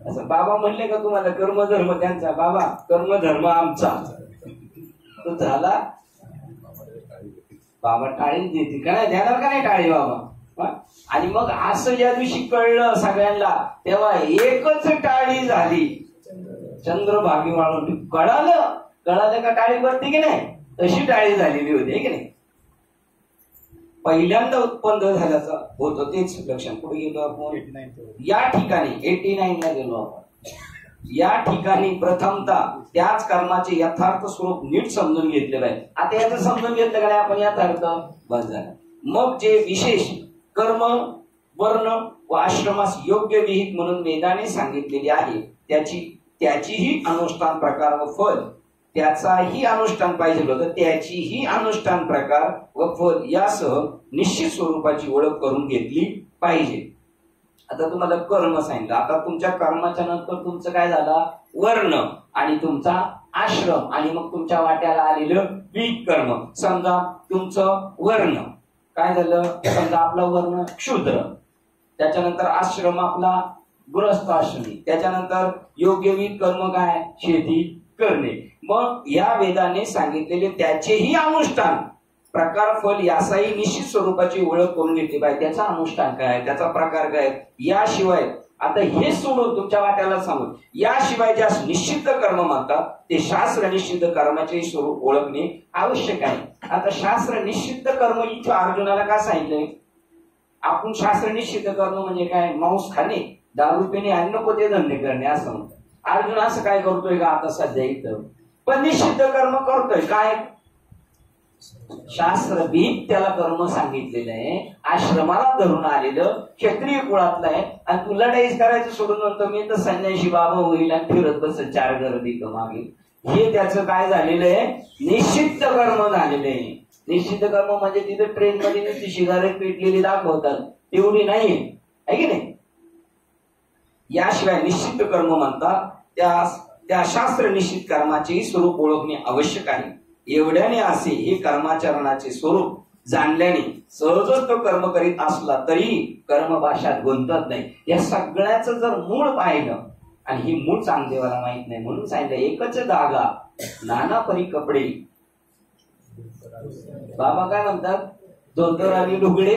असं बाबा म्हणले का तुम्हाला, कर्म धर्म त्यांचा, बाबा कर्म धर्म आमचा, तो झाला. बाबा टाळी देते का नाही, देणार का नाही टाळी बाबा. आणि मग असं ज्या दिवशी कळलं सगळ्यांना, तेव्हा एकच टाळी झाली, चंद्रभागी वाळून. कळालं का टाळी बसते की नाही, तशी टाळी झालेली होती की नाही. पहिल्यांदा उत्पन्न झाल्याचं होतं तेच लक्षण. पुढे गेलो आपण, या ठिकाणी 89 ला गेलो आपण. या ठिकाणी प्रथमतः त्याच कर्माचे यथार्थ स्वरूप नीट समजून घेतले पाहिजे. आता याचं समजून घेतलं का नाही आपण यथार्थ, बस झालं. मग जे विशेष कर्म वर्ण व आश्रमास योग्य विहित म्हणून वेदाने सांगितलेले आहे, त्याचीही अनुष्ठान प्रकार व फल, त्याचाही अनुष्ठान पाहिजे होतं, त्याचीही अनुष्ठान प्रकार व फल यासह निश्चित स्वरूपाची ओळख करून घेतली पाहिजे. आता तुम्हाला कर्म सांगितलं. आता तुमच्या कर्माच्या नंतर तुमचं काय झालं, वर्ण आणि तुमचा आश्रम, आणि मग तुमच्या वाट्याला आलेलं विहित कर्म. समजा तुमचं वर्ण काय झालं, समजा आपला वर्ण क्षुद्र, त्याच्यानंतर आश्रम आपला गृहस्थ आश्रमी, त्याच्यानंतर योग्य विहित कर्म काय, शेती करणे. मग या वेदाने सांगितलेले त्याचेही अनुष्ठान प्रकार फल याचाही निश्चित स्वरूपाची ओळख करून घेतली पाहिजे. त्याचा अनुष्ठान काय, त्याचा प्रकार काय. याशिवाय आता हे सोडून तुमच्या वाट्याला सांगून, याशिवाय ज्या निश्चित कर्म म्हणतात ते शास्त्र निश्चित कर्माचे स्वरूप ओळखणे आवश्यक आहे. आता शास्त्र निश्चित कर्म इथं अर्जुनाला का सांगितलंय, आपण शास्त्र निश्चित कर्म म्हणजे काय, मांस खाणे, दारू पिणे आणि नको ते धंदे करणे असं म्हणतात. अर्जुन असं काय करतोय का आता सध्या इथं, पण निश्चित कर्म करतोय काय, शास्त्रभीत त्याला कर्म सांगितलेलं आहे. आश्रमाला धरून आलेलं क्षत्रिय कुळातलं आहे आणि तू लढाईच करायचं सोडून म्हणतो मी तर संन्याशी बाबा होईल आणि फिरत बस चार गर्दी मागे. हे त्याचं काय झालेलं आहे, निश्चित कर्म झालेलं आहे. निश्चित कर्म म्हणजे तिथे ट्रेन मध्ये नुसती सिगारेट पेटलेली दाखवतात तेवढी नाही आहे की नाही. याशिवाय निश्चित कर्म म्हणतात त्या शास्त्र निश्चित कर्माचे स्वरूप ओळखणे आवश्यक आहे. एवढ्याने असे हे कर्माचरणाचे स्वरूप जाणल्याने सहजच तो कर्म करीत असला तरी कर्मभाषात गुंतत नाही. या सगळ्याचं जर मूळ पाहिलं आणि ही मूळ चांगदेवाला माहित नाही म्हणून सांगितलं एकच धागा नाना परी कपडे. बाबा काय म्हणतात, धोतर आणि लुगडे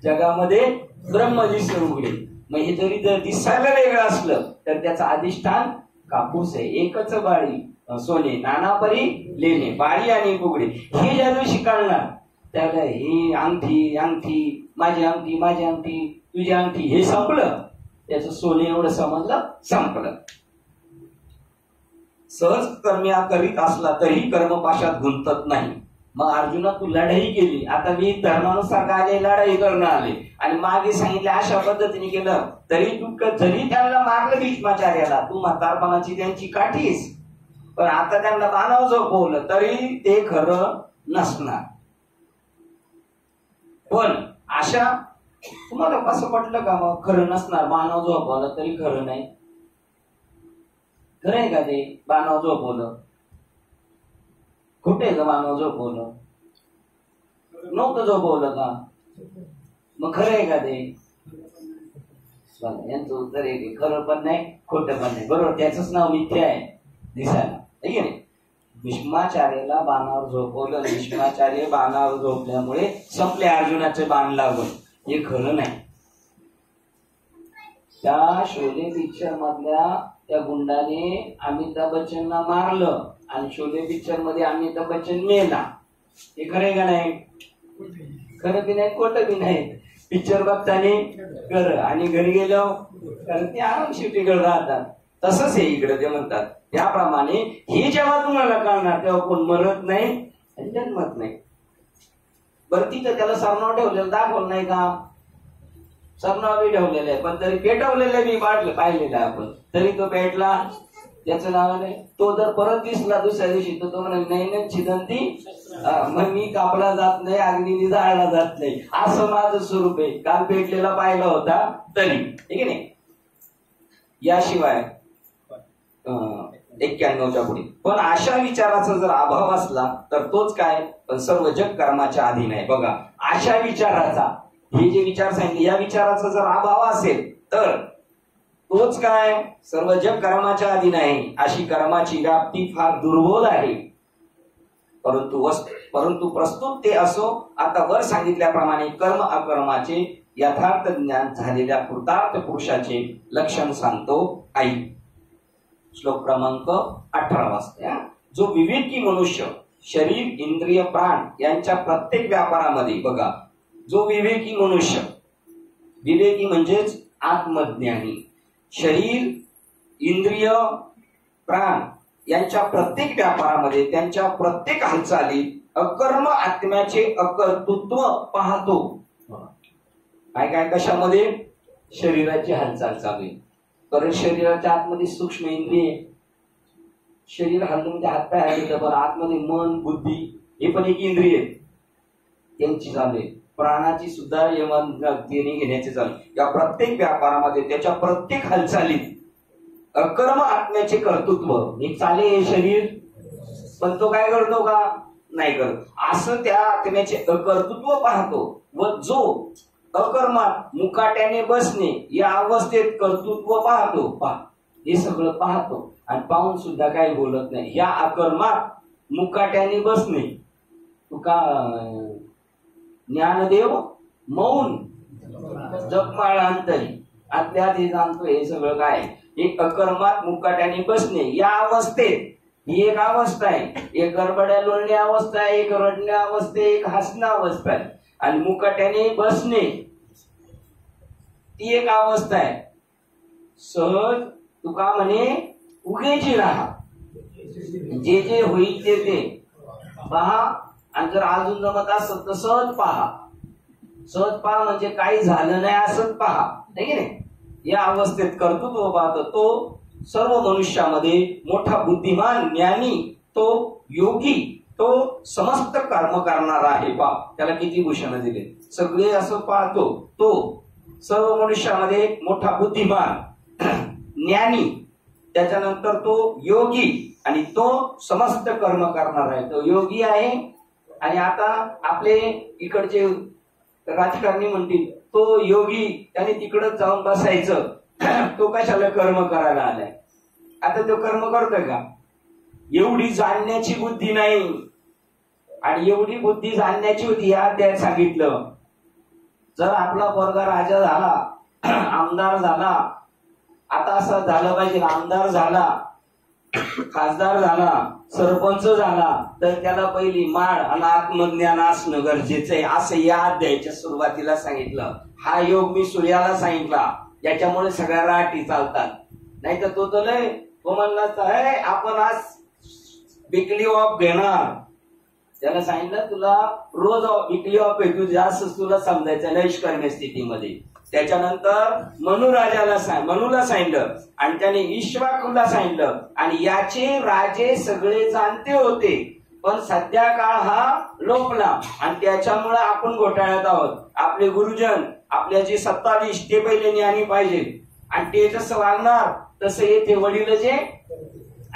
जगामध्ये ब्रह्मदिस उघडे. मग हे जरी जर दिसायला वेगळं असलं तर त्याचं अधिष्ठान कापूस आहे. एकच बाळी सोने नाना परी लेणे, बाळी आणि बुगडे. हे ज्या दिवशी कळणार त्याला ही अंगठी अंगठी माझी अंगठी माझी अंगठी तुझी अंगठी हे संपलं, त्याचं सोने एवढं समजलं संपलं. सहज कर्म्या करीत असला तरी कर्मपाशात गुंतत नाही. मग अर्जुना तू लढाई केली, आता मी धर्मानुसार आले लढाई करणं आले आणि मागे सांगितले अशा पद्धतीने केलं तरी तू जरी त्यांना मारलं भीष्माचार्याला तू म्हातारपणाची त्यांची काठीस, पण आता त्यांना बाणाव झोपवलं तरी ते खरं नसणार. पण अशा तुम्हाला कसं पटलं का मग खरं नसणार, बाणाव झोपवलं तरी खरं नाही. खरं आहे का ते बाणाव झोपवलं, खोटे का बाणाव झोपवलं, नव्हतं झोपवलं का, मग खरं आहे का ते. यांचं उत्तर आहे खरं पण नाही खोटं पण नाही. बरोबर त्याच नाव मिथ्या आहे दिसायला आहे की नाही. भीष्माचार्याला बाणावर झोपवलं, भीष्माचार्य बाणावर झोपल्यामुळे संपले अर्जुनाचे बाण लागून, हे खरं नाही. त्या शोले पिक्चर मधल्या त्या गुंडाने अमिताभ बच्चनला मारलं आणि शोले पिक्चर मध्ये अमिताभ बच्चन मेला. हे खरं का नाही, खरं बी नाही खोटं बी नाही. पिक्चर बघताना कर आणि घरी गेलो कारण ते आरामशीर राहतात. तसंच हे इकडे ते म्हणतात त्याप्रमाणे हे जेव्हा तुम्हाला कळणार तेव्हा कोण मरत नाही आणि जन्मत नाही. बरं तिथं त्याला सरनाव ठेवलेलं दाखवलं नाही का, सरनाव बी ठेवलेलं आहे पण तरी पेटवलेलं बी पाहिलेलं आपण तरी तो पेटला त्याचं नाव नाही. तो जर परत दिसला दुसऱ्या दिवशी तर तो म्हणे नाही नाही छिदंती मग मी कापला जात नाही अग्नीने जाळला जात नाही असं माझं स्वरूप आहे. काल पेटलेला पाहिला होता तरी ठीक आहे नाही. याशिवाय 91च्या पुढे पण अशा विचाराचा जर अभाव असला तर तोच काय सर्व जग कर्माच्या अधीन आहे. बघा अशा विचाराचा हे जे विचार सांगितले या विचाराचा जर अभाव असेल तर तोच काय सर्व जग कर्माच्या अधीन आहे. अशी कर्माची व्याप्ती फार दुर्बोध आहे. परंतु प्रस्तुत ते असो. आता वर सांगितल्याप्रमाणे कर्म अकर्माचे यथार्थ ज्ञान झालेल्या कृतार्थ पुरुषाचे लक्षण सांगतो. आई श्लोक क्रमांक 18 वाजता. जो विवेकी मनुष्य शरीर इंद्रिय प्राण यांच्या प्रत्येक व्यापारामध्ये बघा जो विवेकी मनुष्य, विवेकी म्हणजेच आत्मज्ञानी, शरीर इंद्रिय प्राण यांच्या प्रत्येक व्यापारामध्ये त्यांच्या प्रत्येक हालचालीत अकर्म आत्म्याचे अकर्तृत्व पाहतो. काय काय कशामध्ये शरीराची हालचाल चालू आहे. कारण शरीराच्या आतमध्ये सूक्ष्म इंद्रिय, शरीर हलणं म्हणजे हातपाय हलवलं बरं आतमध्ये मन बुद्धी हे पण एक इंद्रिय त्यांची चालू आहे. प्राणाची सुद्धा यमन घेण्याचे चालू. या प्रत्येक व्यापारामध्ये त्याच्या प्रत्येक हालचालीत अकर्म आत्म्याचे कर्तृत्व हे चाले हे शरीर पण तो काय करतो का नाही करत असं त्या आत्म्याचे कर्तृत्व पाहतो. व जो अकर्मात मुकाट्याने बसणे या अवस्थेत कर्तृत्व पाहतो हे सगळं पाहतो आणि पाहून सुद्धा काही बोलत नाही. या अकर्मात मुकाट्याने बसणे तुका ज्ञानदेव मौन जपमाळ अंतरी आतल्यात हे जाणतो. हे सगळं काय एक अकर्मात मुकाट्याने बसणे या अवस्थेत ही एक अवस्था आहे. एक गडबड्या लोळण्या अवस्था आहे, एक रडण्या अवस्था आहे, एक हसणं अवस्था आहे आणि मुकाट्याने बसणे ती एक अवस्था आहे. सहज तुका म्हणे उगेची राहा जे जे होईल ते पहा आणि जर अजून जमत असेल तर सहज पहा. सहज पहा म्हणजे काही झालं नाही असंच पहा, है की नाही. या अवस्थेत कर्तृत्व पाहतो तो सर्व मनुष्यामध्ये मोठा बुद्धिमान ज्ञानी, तो योगी, तो समस्त कर्म करणारा आहे. पा त्याला किती भूषण दिले सगळे असं पाहतो. तो सर्व मनुष्यामध्ये मोठा बुद्धिमान ज्ञानी, त्याच्यानंतर तो योगी आणि तो समस्त कर्म करणार आहे. तो योगी आहे. आणि आता आपले इकडचे राजकारणी म्हणतील तो योगी, त्याने तिकडच जाऊन बसायचं, तो कशाला कर्म करायला आलाय. आता तो कर्म करतोय का. एवढी जाणण्याची बुद्धी नाही. आणि एवढी बुद्धी जाणण्याची होती या अध्यायात सांगितलं. जर आपला पोरगा राजा झाला, आमदार झाला, आता असं झालं पाहिजे, आमदार झाला, खासदार झाला, सरपंच झाला, तर त्याला पहिली माळ आणि आत्मज्ञान असणं गरजेचं आहे असं या अध्यायाच्या सुरुवातीला सांगितलं. हा योग मी सूर्याला सांगितला, याच्यामुळे सगळ्या राटी चालतात. नाही तर तो लय तो म्हणला आपण आज विकली ऑफ घेणार. त्याला सांगितलं तुला रोज विकली ऑफ आहे, तू जास्त तुला समजायचं नैष्कर्म्य स्थितीमध्ये. त्याच्यानंतर मनुला सांगितलं आणि त्याने ईश्वाकूला सांगितलं. आणि याचे राजे सगळे जाणते होते, पण सध्या काळ हा लोपला आणि त्याच्यामुळे आपण घोटाळ्यात आहोत. आपले गुरुजन, आपल्या जे सत्ताधीश ते पहिले ज्ञानी पाहिजे आणि ते जसं वागणार तसं येथे वडील जे.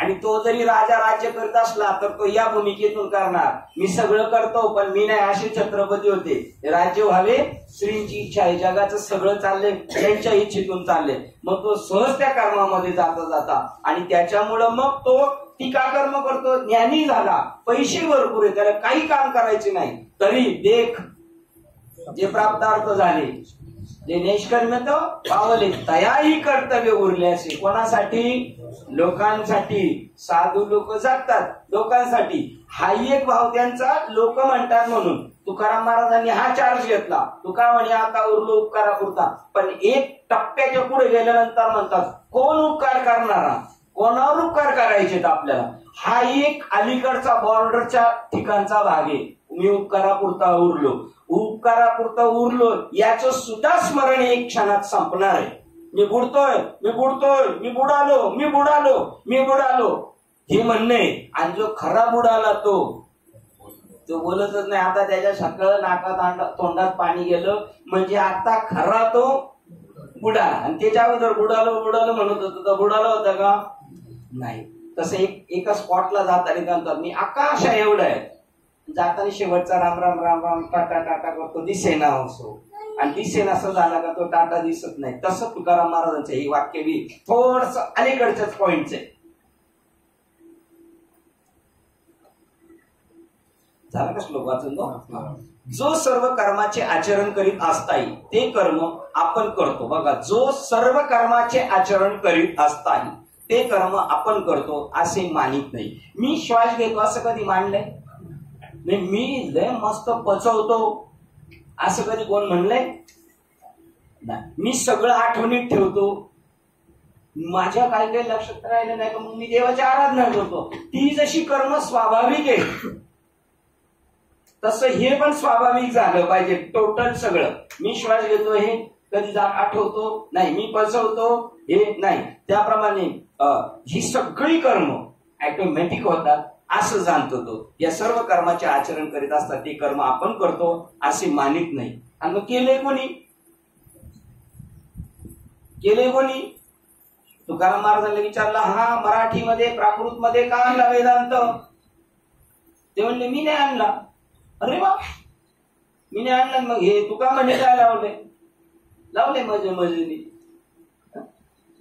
आणि तो जरी राजा राज्य करत असला तर तो या भूमिकेतून करणार, मी सगळं करतो पण मी नाही, असे छत्रपती होते. राज्य व्हावे श्रींची इच्छा आहे, जगाचं सगळं चाललंय त्यांच्या इच्छेतून चाललंय. मग तो सहज त्या कर्मामध्ये जाता आणि त्याच्यामुळं मग तो टीका कर्म करतो. ज्ञानी झाला, पैसे भरपूर आहे, त्याला काही काम करायचे नाही, तरी देख जे प्राप्तार्थ झाले, जे निष्कर्म्य तो पावले, तयाही कर्तव्य उरले असे. कोणासाठी. लोकांसाठी. साधू लोक जगतात लोकांसाठी. हा एक भाव त्यांचा लोक म्हणतात म्हणून. तुकाराम महाराजांनी हा चार्ज घेतला. तुका म्हणे आता उरलो उपकारापुरता, पण एक टप्प्याच्या पुढे गेल्यानंतर म्हणतात कोण उपकार करणारा, कोणावर उपकार करायचे आपल्याला. हा एक अलीकडचा बॉर्डरच्या ठिकाणचा भाग आहे. मी उपकारापुरता उरलो याचं सुद्धा स्मरण एक क्षणात संपणार आहे. मी बुडतोय, मी बुडालो हे म्हणणे. आणि जो खरा बुडाला तो बोलतच नाही. आता त्याच्या सगळं नाकात तोंडात पाणी गेलं म्हणजे आता खरा तो बुडाला. आणि त्याच्या अगोदर बुडालो म्हणत होतो, तर बुडाला होता का नाही. तसं एका स्पॉटला जाताना मी आकाश एवढं आहे, जाताना शेवटचा राम राम राम राम टाटा टाटा करतो, दिसेना असो. आणि दिसेना असं झाला का तो टाटा दिसत नाही. तसं तुकाराम महाराजांचं हे वाक्य बी थोडस अलीकडच्याच पॉइंटच आहे. झालं का श्लोक वाचून. जो सर्व कर्माचे आचरण करीत असताही ते कर्म आपण करतो. बघा, जो सर्व कर्माचे आचरण करीत असताही ते कर्म आपण करतो असे मानित नाही. मी श्वास घेतो असं कधी मानलंय. मी लय मस्त पचवतो असं कधी कोण म्हणलंय नाही. मी सगळं आठवणीत ठेवतो. माझ्या काही लक्षात राहिलं नाही का मग मी देवाची आराधना करतो. ती जशी कर्म स्वाभाविक आहे तसं हे पण स्वाभाविक झालं पाहिजे. टोटल सगळं. मी श्वास घेतो हे कधी आठवतो नाही, मी पचवतो हे नाही. त्याप्रमाणे ही सगळी कर्म ऑटोमॅटिक होतात असं जाणतो तो. या सर्व कर्माचे आचरण करीत असतात ते कर्म आपण करतो असे मानित नाही. आणि मग केले कोणी तुकाराम महाराजांना विचारला, हा मराठीमध्ये प्राकृत मध्ये का आणला वेदांत. ते म्हणले मी नाही आणला. अरे वा, मी नाही आणला. मग हे तुका म्हणे काय लावले मजेने.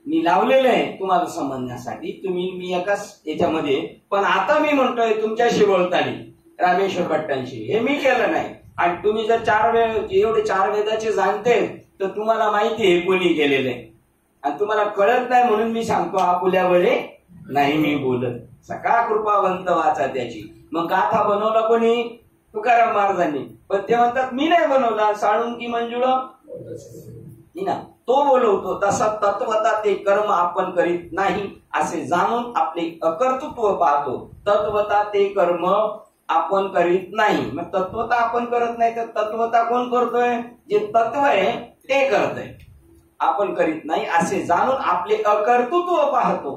मी लावलेलं आहे तुम्हाला समजण्यासाठी. मी एकाच याच्यामध्ये. पण आता मी म्हणतोय तुमच्याशी बोलताना रामेश्वर भट्टांशी, हे मी केलं नाही. आणि तुम्ही जर एवढे 4 वेदाचे जाणते तर तुम्हाला माहिती आहे कोणी केलेलं आहे. आणि तुम्हाला कळत नाही म्हणून मी सांगतो आपुल्या वेळे नाही मी बोलत. सका कृपावंत वाचा त्याची. मग गाथा बनवला कोणी. तुकाराम महाराजांनी. पण ते म्हणतात मी नाही बनवला. साळुंकी मंजुळ ना तो बोलवतो. तसा तत्वता ते कर्म आपण करीत नाही असे जाणून आपले अकर्तृत्व पाहतो. तत्वता ते कर्म आपण करीत नाही. मग तत्वता आपण करत नाही तर तत्वता कोण करतोय? जे तत्व आहे ते करतोय, आपण करीत नाही असे जाणून आपले अकर्तृत्व पाहतो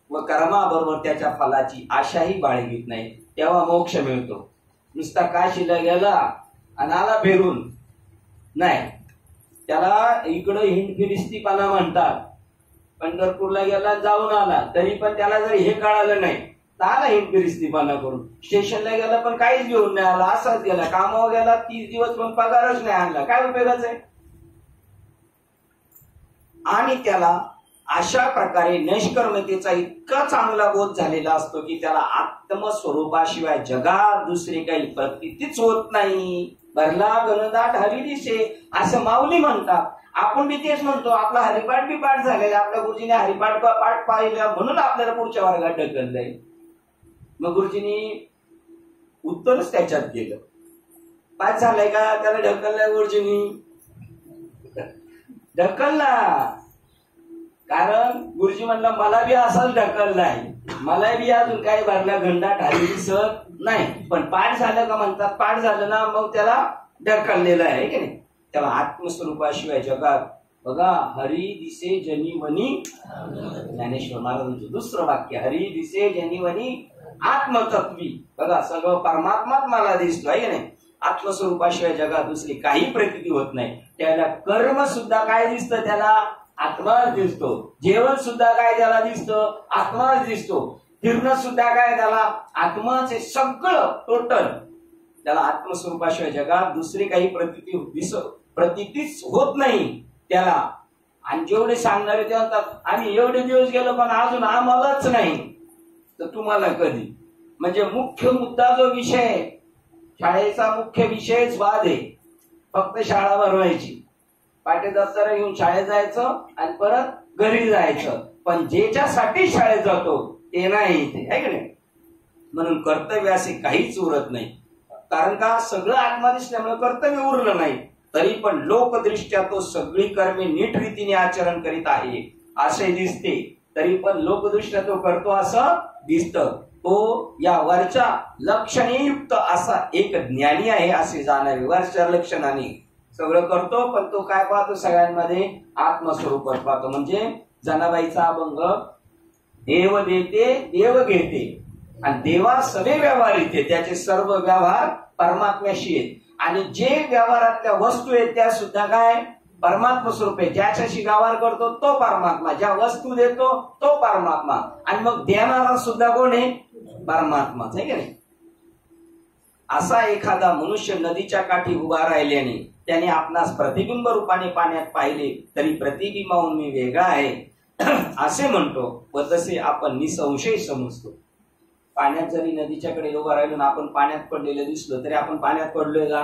व कर्माबरोबर त्याच्या फलाची आशाही बाळगीत नाही, तेव्हा मोक्ष मिळतो. नुसता काशीला गेला आणि आला फिरून नाही, त्याला इकडं हिंडफिरिस्तीपणा म्हणतात. पंढरपूरला गेला जाऊन आला तरी पण त्याला जर हे कळालं नाही तर आला हिंडफिरिस्तीपणा करून. स्टेशनला गेला पण काहीच घेऊन नाही आला, असाच गेला. कामावर गेला 30 दिवस पण पगारच नाही आणला, काय उपयोगाचं आहे? आणि त्याला अशा प्रकारे नैष्कर्मतेचा इतका चांगला बोध झालेला असतो की त्याला आत्मस्वरूपाशिवाय जगात दुसरी काही प्रतीतीच होत नाही. भरला घनदाट हरी दिसे असं माऊली म्हणतात. आपण बी तेच म्हणतो. आपला हरिपाठ बी पाठ झालेला, आपल्या गुरुजीने हरिपाठ पाठ पाहिला म्हणून आपल्याला पुढच्या वर्गात ढकललंय. मग गुरुजींनी उत्तरच त्याच्यात गेलं. पाठ झालंय का? त्याला ढकललंय गुरुजींनी, ढकलला. कारण गुरुजी म्हणलं मला बी असाच ढकललाय, मला बी अजून काही भरल्या घंटाट हरी दिसत नाही. पण पाठ झालं का म्हणतात, पाठ झालं ना मग त्याला ढकललेलं आहे की नाही. त्याला आत्मस्वरूपाशिवाय जगात बघा हरी दिसे जनी वनी, ज्ञानेश्वर महाराजांचं दुसरं वाक्य, हरी दिसे जनी वनी आत्मतत्वी. बघा सगळं परमात्माच मला दिसतो आहे की नाही. आत्मस्वरूपाशिवाय जगात दुसरी काही प्रतीती होत नाही. त्याला कर्म सुद्धा काय दिसतं? त्याला आत्माच दिसतो. जेवण सुद्धा काय त्याला दिसतं? आत्माच दिसतो. फिरणं सुद्धा काय त्याला आत्माच आहे. सगळं टोटल त्याला आत्मस्वरूपाशिवाय जगात दुसरी काही प्रतीतीच होत नाही त्याला. आणि जेवढे सांगणारे ते म्हणतात आम्ही एवढे दिवस गेलो पण अजून आम्हालाच नाही. तर तुम्हाला कधी? म्हणजे मुख्य मुद्दा जो विषय, शाळेचा मुख्य विषयच वाद आहे. फक्त शाळा भरवायची, पाटे दप्तर घेऊन शाळेत जायचं आणि परत घरी जायचं, पण ज्याच्यासाठी शाळेत जातो ते नाही इथे आहे की नाही. म्हणून कर्तव्य असे काहीच उरत नाही. कारण का? सगळं आत्मा दिसल्यामुळे कर्तव्य उरलं नाही. तरी पण लोकदृष्ट्या तो सगळी कर्मे नीट रीतीने आचरण करीत आहे असे दिसते. तरी पण लोकदृष्ट्या तो करतो असं दिसतं. तो या वरच्या लक्षणेयुक्त असा एक ज्ञानी आहे असे जाणावे. वरच्या लक्षणाने सगळं करतो पण तो काय पाहतो? सगळ्यांमध्ये आत्मस्वरूप पाहतो. म्हणजे जनाबाईचा अभंग, देव देते देव घेते आणि देवा सगळे व्यवहार येते, त्याचे सर्व व्यवहार परमात्म्याशी आहेत. आणि जे व्यवहारातल्या वस्तू आहेत त्या सुद्धा काय परमात्मा स्वरूप आहे. ज्याच्याशी व्यवहार करतो तो परमात्मा, ज्या वस्तू देतो तो परमात्मा, आणि मग देणारा सुद्धा कोण आहे? परमात्माच आहे की नाही. असा एखादा मनुष्य नदीच्या काठी उभा राहिल्याने त्याने आपणास प्रतिबिंब रूपाने पाण्यात पाहिले तरी प्रतिबिंबाहून मी वेगळा आहे असे म्हणतो व तसे आपण निसंशय समजतो. पाण्यात जरी नदीच्याकडे उभा राहिलो ना आपण पाण्यात पडलेलं दिसलो तरी आपण पाण्यात पडलोय का?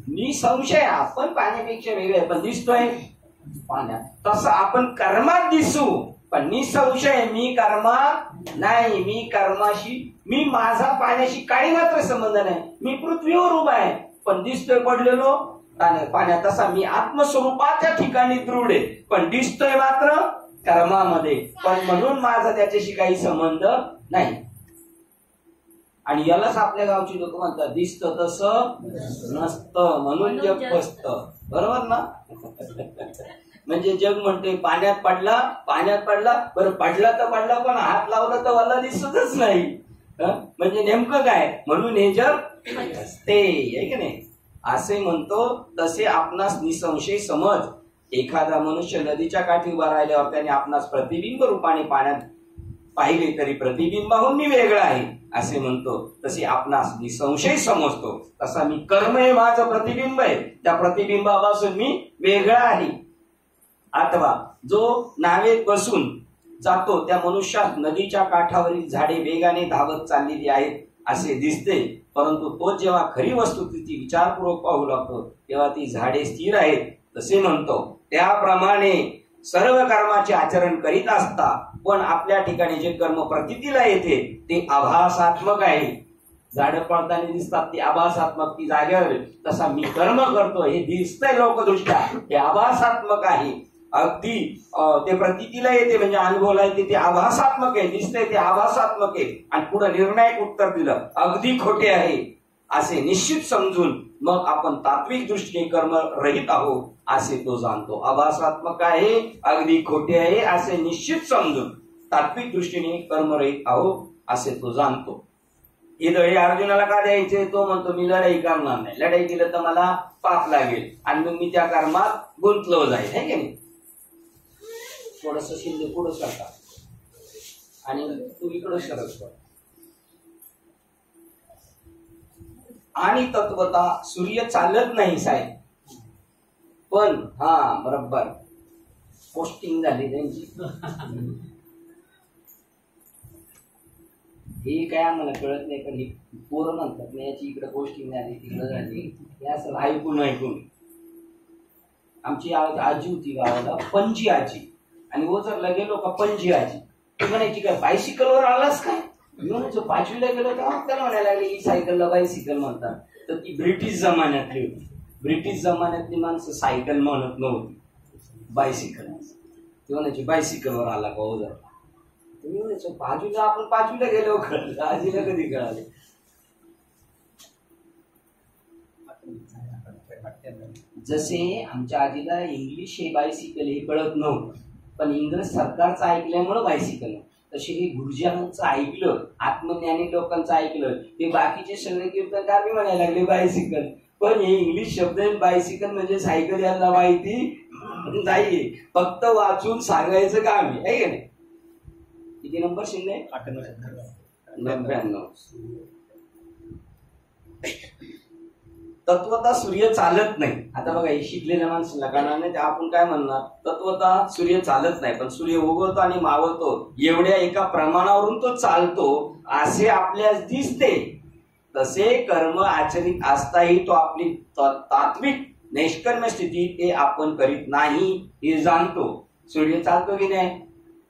निसंशय आपण पाण्यापेक्षा वेगळे पण दिसतोय पाण्यात. तसं आपण कर्मात दिसू पण निसंशय मी कर्मात नाही. मी कर्माशी, मी माझा पाण्याशी काही मात्र संबंध नाही. मी पृथ्वीवर उभा आहे पण दिसतोय पडलेलो पाण्यात. तसा मी आत्मस्वरूपाच्या ठिकाणी दृढ आहे पण दिसतोय मात्र कर्मामध्ये. पण म्हणून माझा त्याच्याशी काही संबंध नाही. आणि यालाच आपल्या गावची लोक म्हणतात दिसतं तसं नसतं म्हणून जग फसतं. बरोबर ना? म्हणजे जग म्हणते पाण्यात पडला बरं पडला तर पडला पण हात लावला तर मला दिसतच नाही. म्हणजे नेमकं काय? म्हणून हे जग फसते आहे की नाही असे म्हणतो. तसे आपणास निसंशय समज. एखादा मनुष्य नदीच्या काठी उभा राहिल्यावर त्याने आपणास प्रतिबिंब रूपाने पाण्यात पाहिले तरी प्रतिबिंबाहून मी वेगळा आहे असे म्हणतो. तसे आपणास निसंशय समजतो. तसा मी कर्म हे माझं प्रतिबिंब आहे, त्या प्रतिबिंबापासून मी वेगळा आहे. अथवा जो नावेत बसून जातो त्या मनुष्यात नदीच्या काठावरील झाडे वेगाने धावत चाललेली आहेत असे दिसते, परंतु तो जेव्हा खरी वस्तुस्थिती विचारपूर्वक पाहू लागतो तेव्हा ती झाडे स्थिर आहेत तसे म्हणतो. त्याप्रमाणे सर्व कर्माचे आचरण करीत असता पण आपल्या ठिकाणी जे कर्म प्रतीतीला येते ते आभासात्मक आहे. झाडं पळताना दिसतात ती आभासात्मक, ती जागेवर. तसा मी कर्म करतो हे दिसतंय लोकदृष्ट्या, हे आभासात्मक आहे. अगदी ते प्रतीतीला येते, म्हणजे अनुभवला येते, ते आभासात्मक आहे, दिसतंय ते आभासात्मक आहे, आणि पुढे निर्णायक उत्तर दिलं अगदी खोटे आहे असे निश्चित समजून मग आपण तात्विक दृष्टीने कर्म रहित आहोत असे तो जाणतो. आभासात्मक आहे, अगदी खोटे आहे असे निश्चित समजून तात्विक दृष्टीने कर्मरहित आहोत असे तो जाणतो. हे दळे अर्जुनाला का द्यायचे? तो म्हणतो मी लढाई करणार नाही, लढाई केलं तर मला पाप लागेल आणि मग मी त्या कर्मात गुंतलो जाईल, है की नाही. थोडस शिंदे पुढं सरका आणि तू इकडं सरक. आणि तत्वता सूर्य चालत नाही साहेब, पण हा बरोबर पोस्टिंग झाली त्यांची. हे काय आम्हाला कळत नाही, पण ही पोरं म्हणतात ना याची इकडे पोस्टिंग झाली तिकडे झाली, हे असं ऐकून आमची आजी होती गावाला, पणजी आजी, आणि ओझरला गेलो का पणजी आजी, ती म्हणायची काय बायसिकलवर आलास काय? मी म्हणायचो 5वीला गेलो तेव्हा त्याला म्हणायला लागले ही सायकलला बायसिकल म्हणतात. तर ती ब्रिटिश जमान्यातली होती, ब्रिटिश जमान्यातली माणसं सायकल म्हणत नव्हती, बायसिकल. ती म्हणायची बायसिकलवर आला का ओझरला? मी म्हणायचो 5वीला, आपण 5वीला गेलो कळलं, आजीला कधी कळाले? जसे आमच्या आजीला इंग्लिश हे बायसिकल हे कळत नव्हतं, पण इंग्रज सरकारचं ऐकल्यामुळं बायसिकल, तसे हे गुरुजनांचं ऐकलं, आत्मज्ञानी लोकांचं ऐकलं, ते बाकीचे सगळे कीर्तनकार बी म्हणायला लागले बायसिकल. पण हे इंग्लिश शब्द बायसिकल म्हणजे सायकल यांना माहिती नाही, फक्त वाचून सांगायचं काम आहे का नाही. किती नंबर शिंदे? 99. तत्वता सूर्य चालत नाही. आता बघा हे शिकलेल्या माणसाला कळणार नाही, आपण काय म्हणणार? तत्वता सूर्य चालत नाही, पण सूर्य उगवतो आणि मावळतो एवढ्या एका प्रमाणावरून तो चालतो असे आपल्यास दिसते. तसे कर्म आचरित असताही तो आपली तात्विक नैष्कर्म्य स्थिती ते आपण करीत नाही हे जाणतो. सूर्य चालतो की नाही?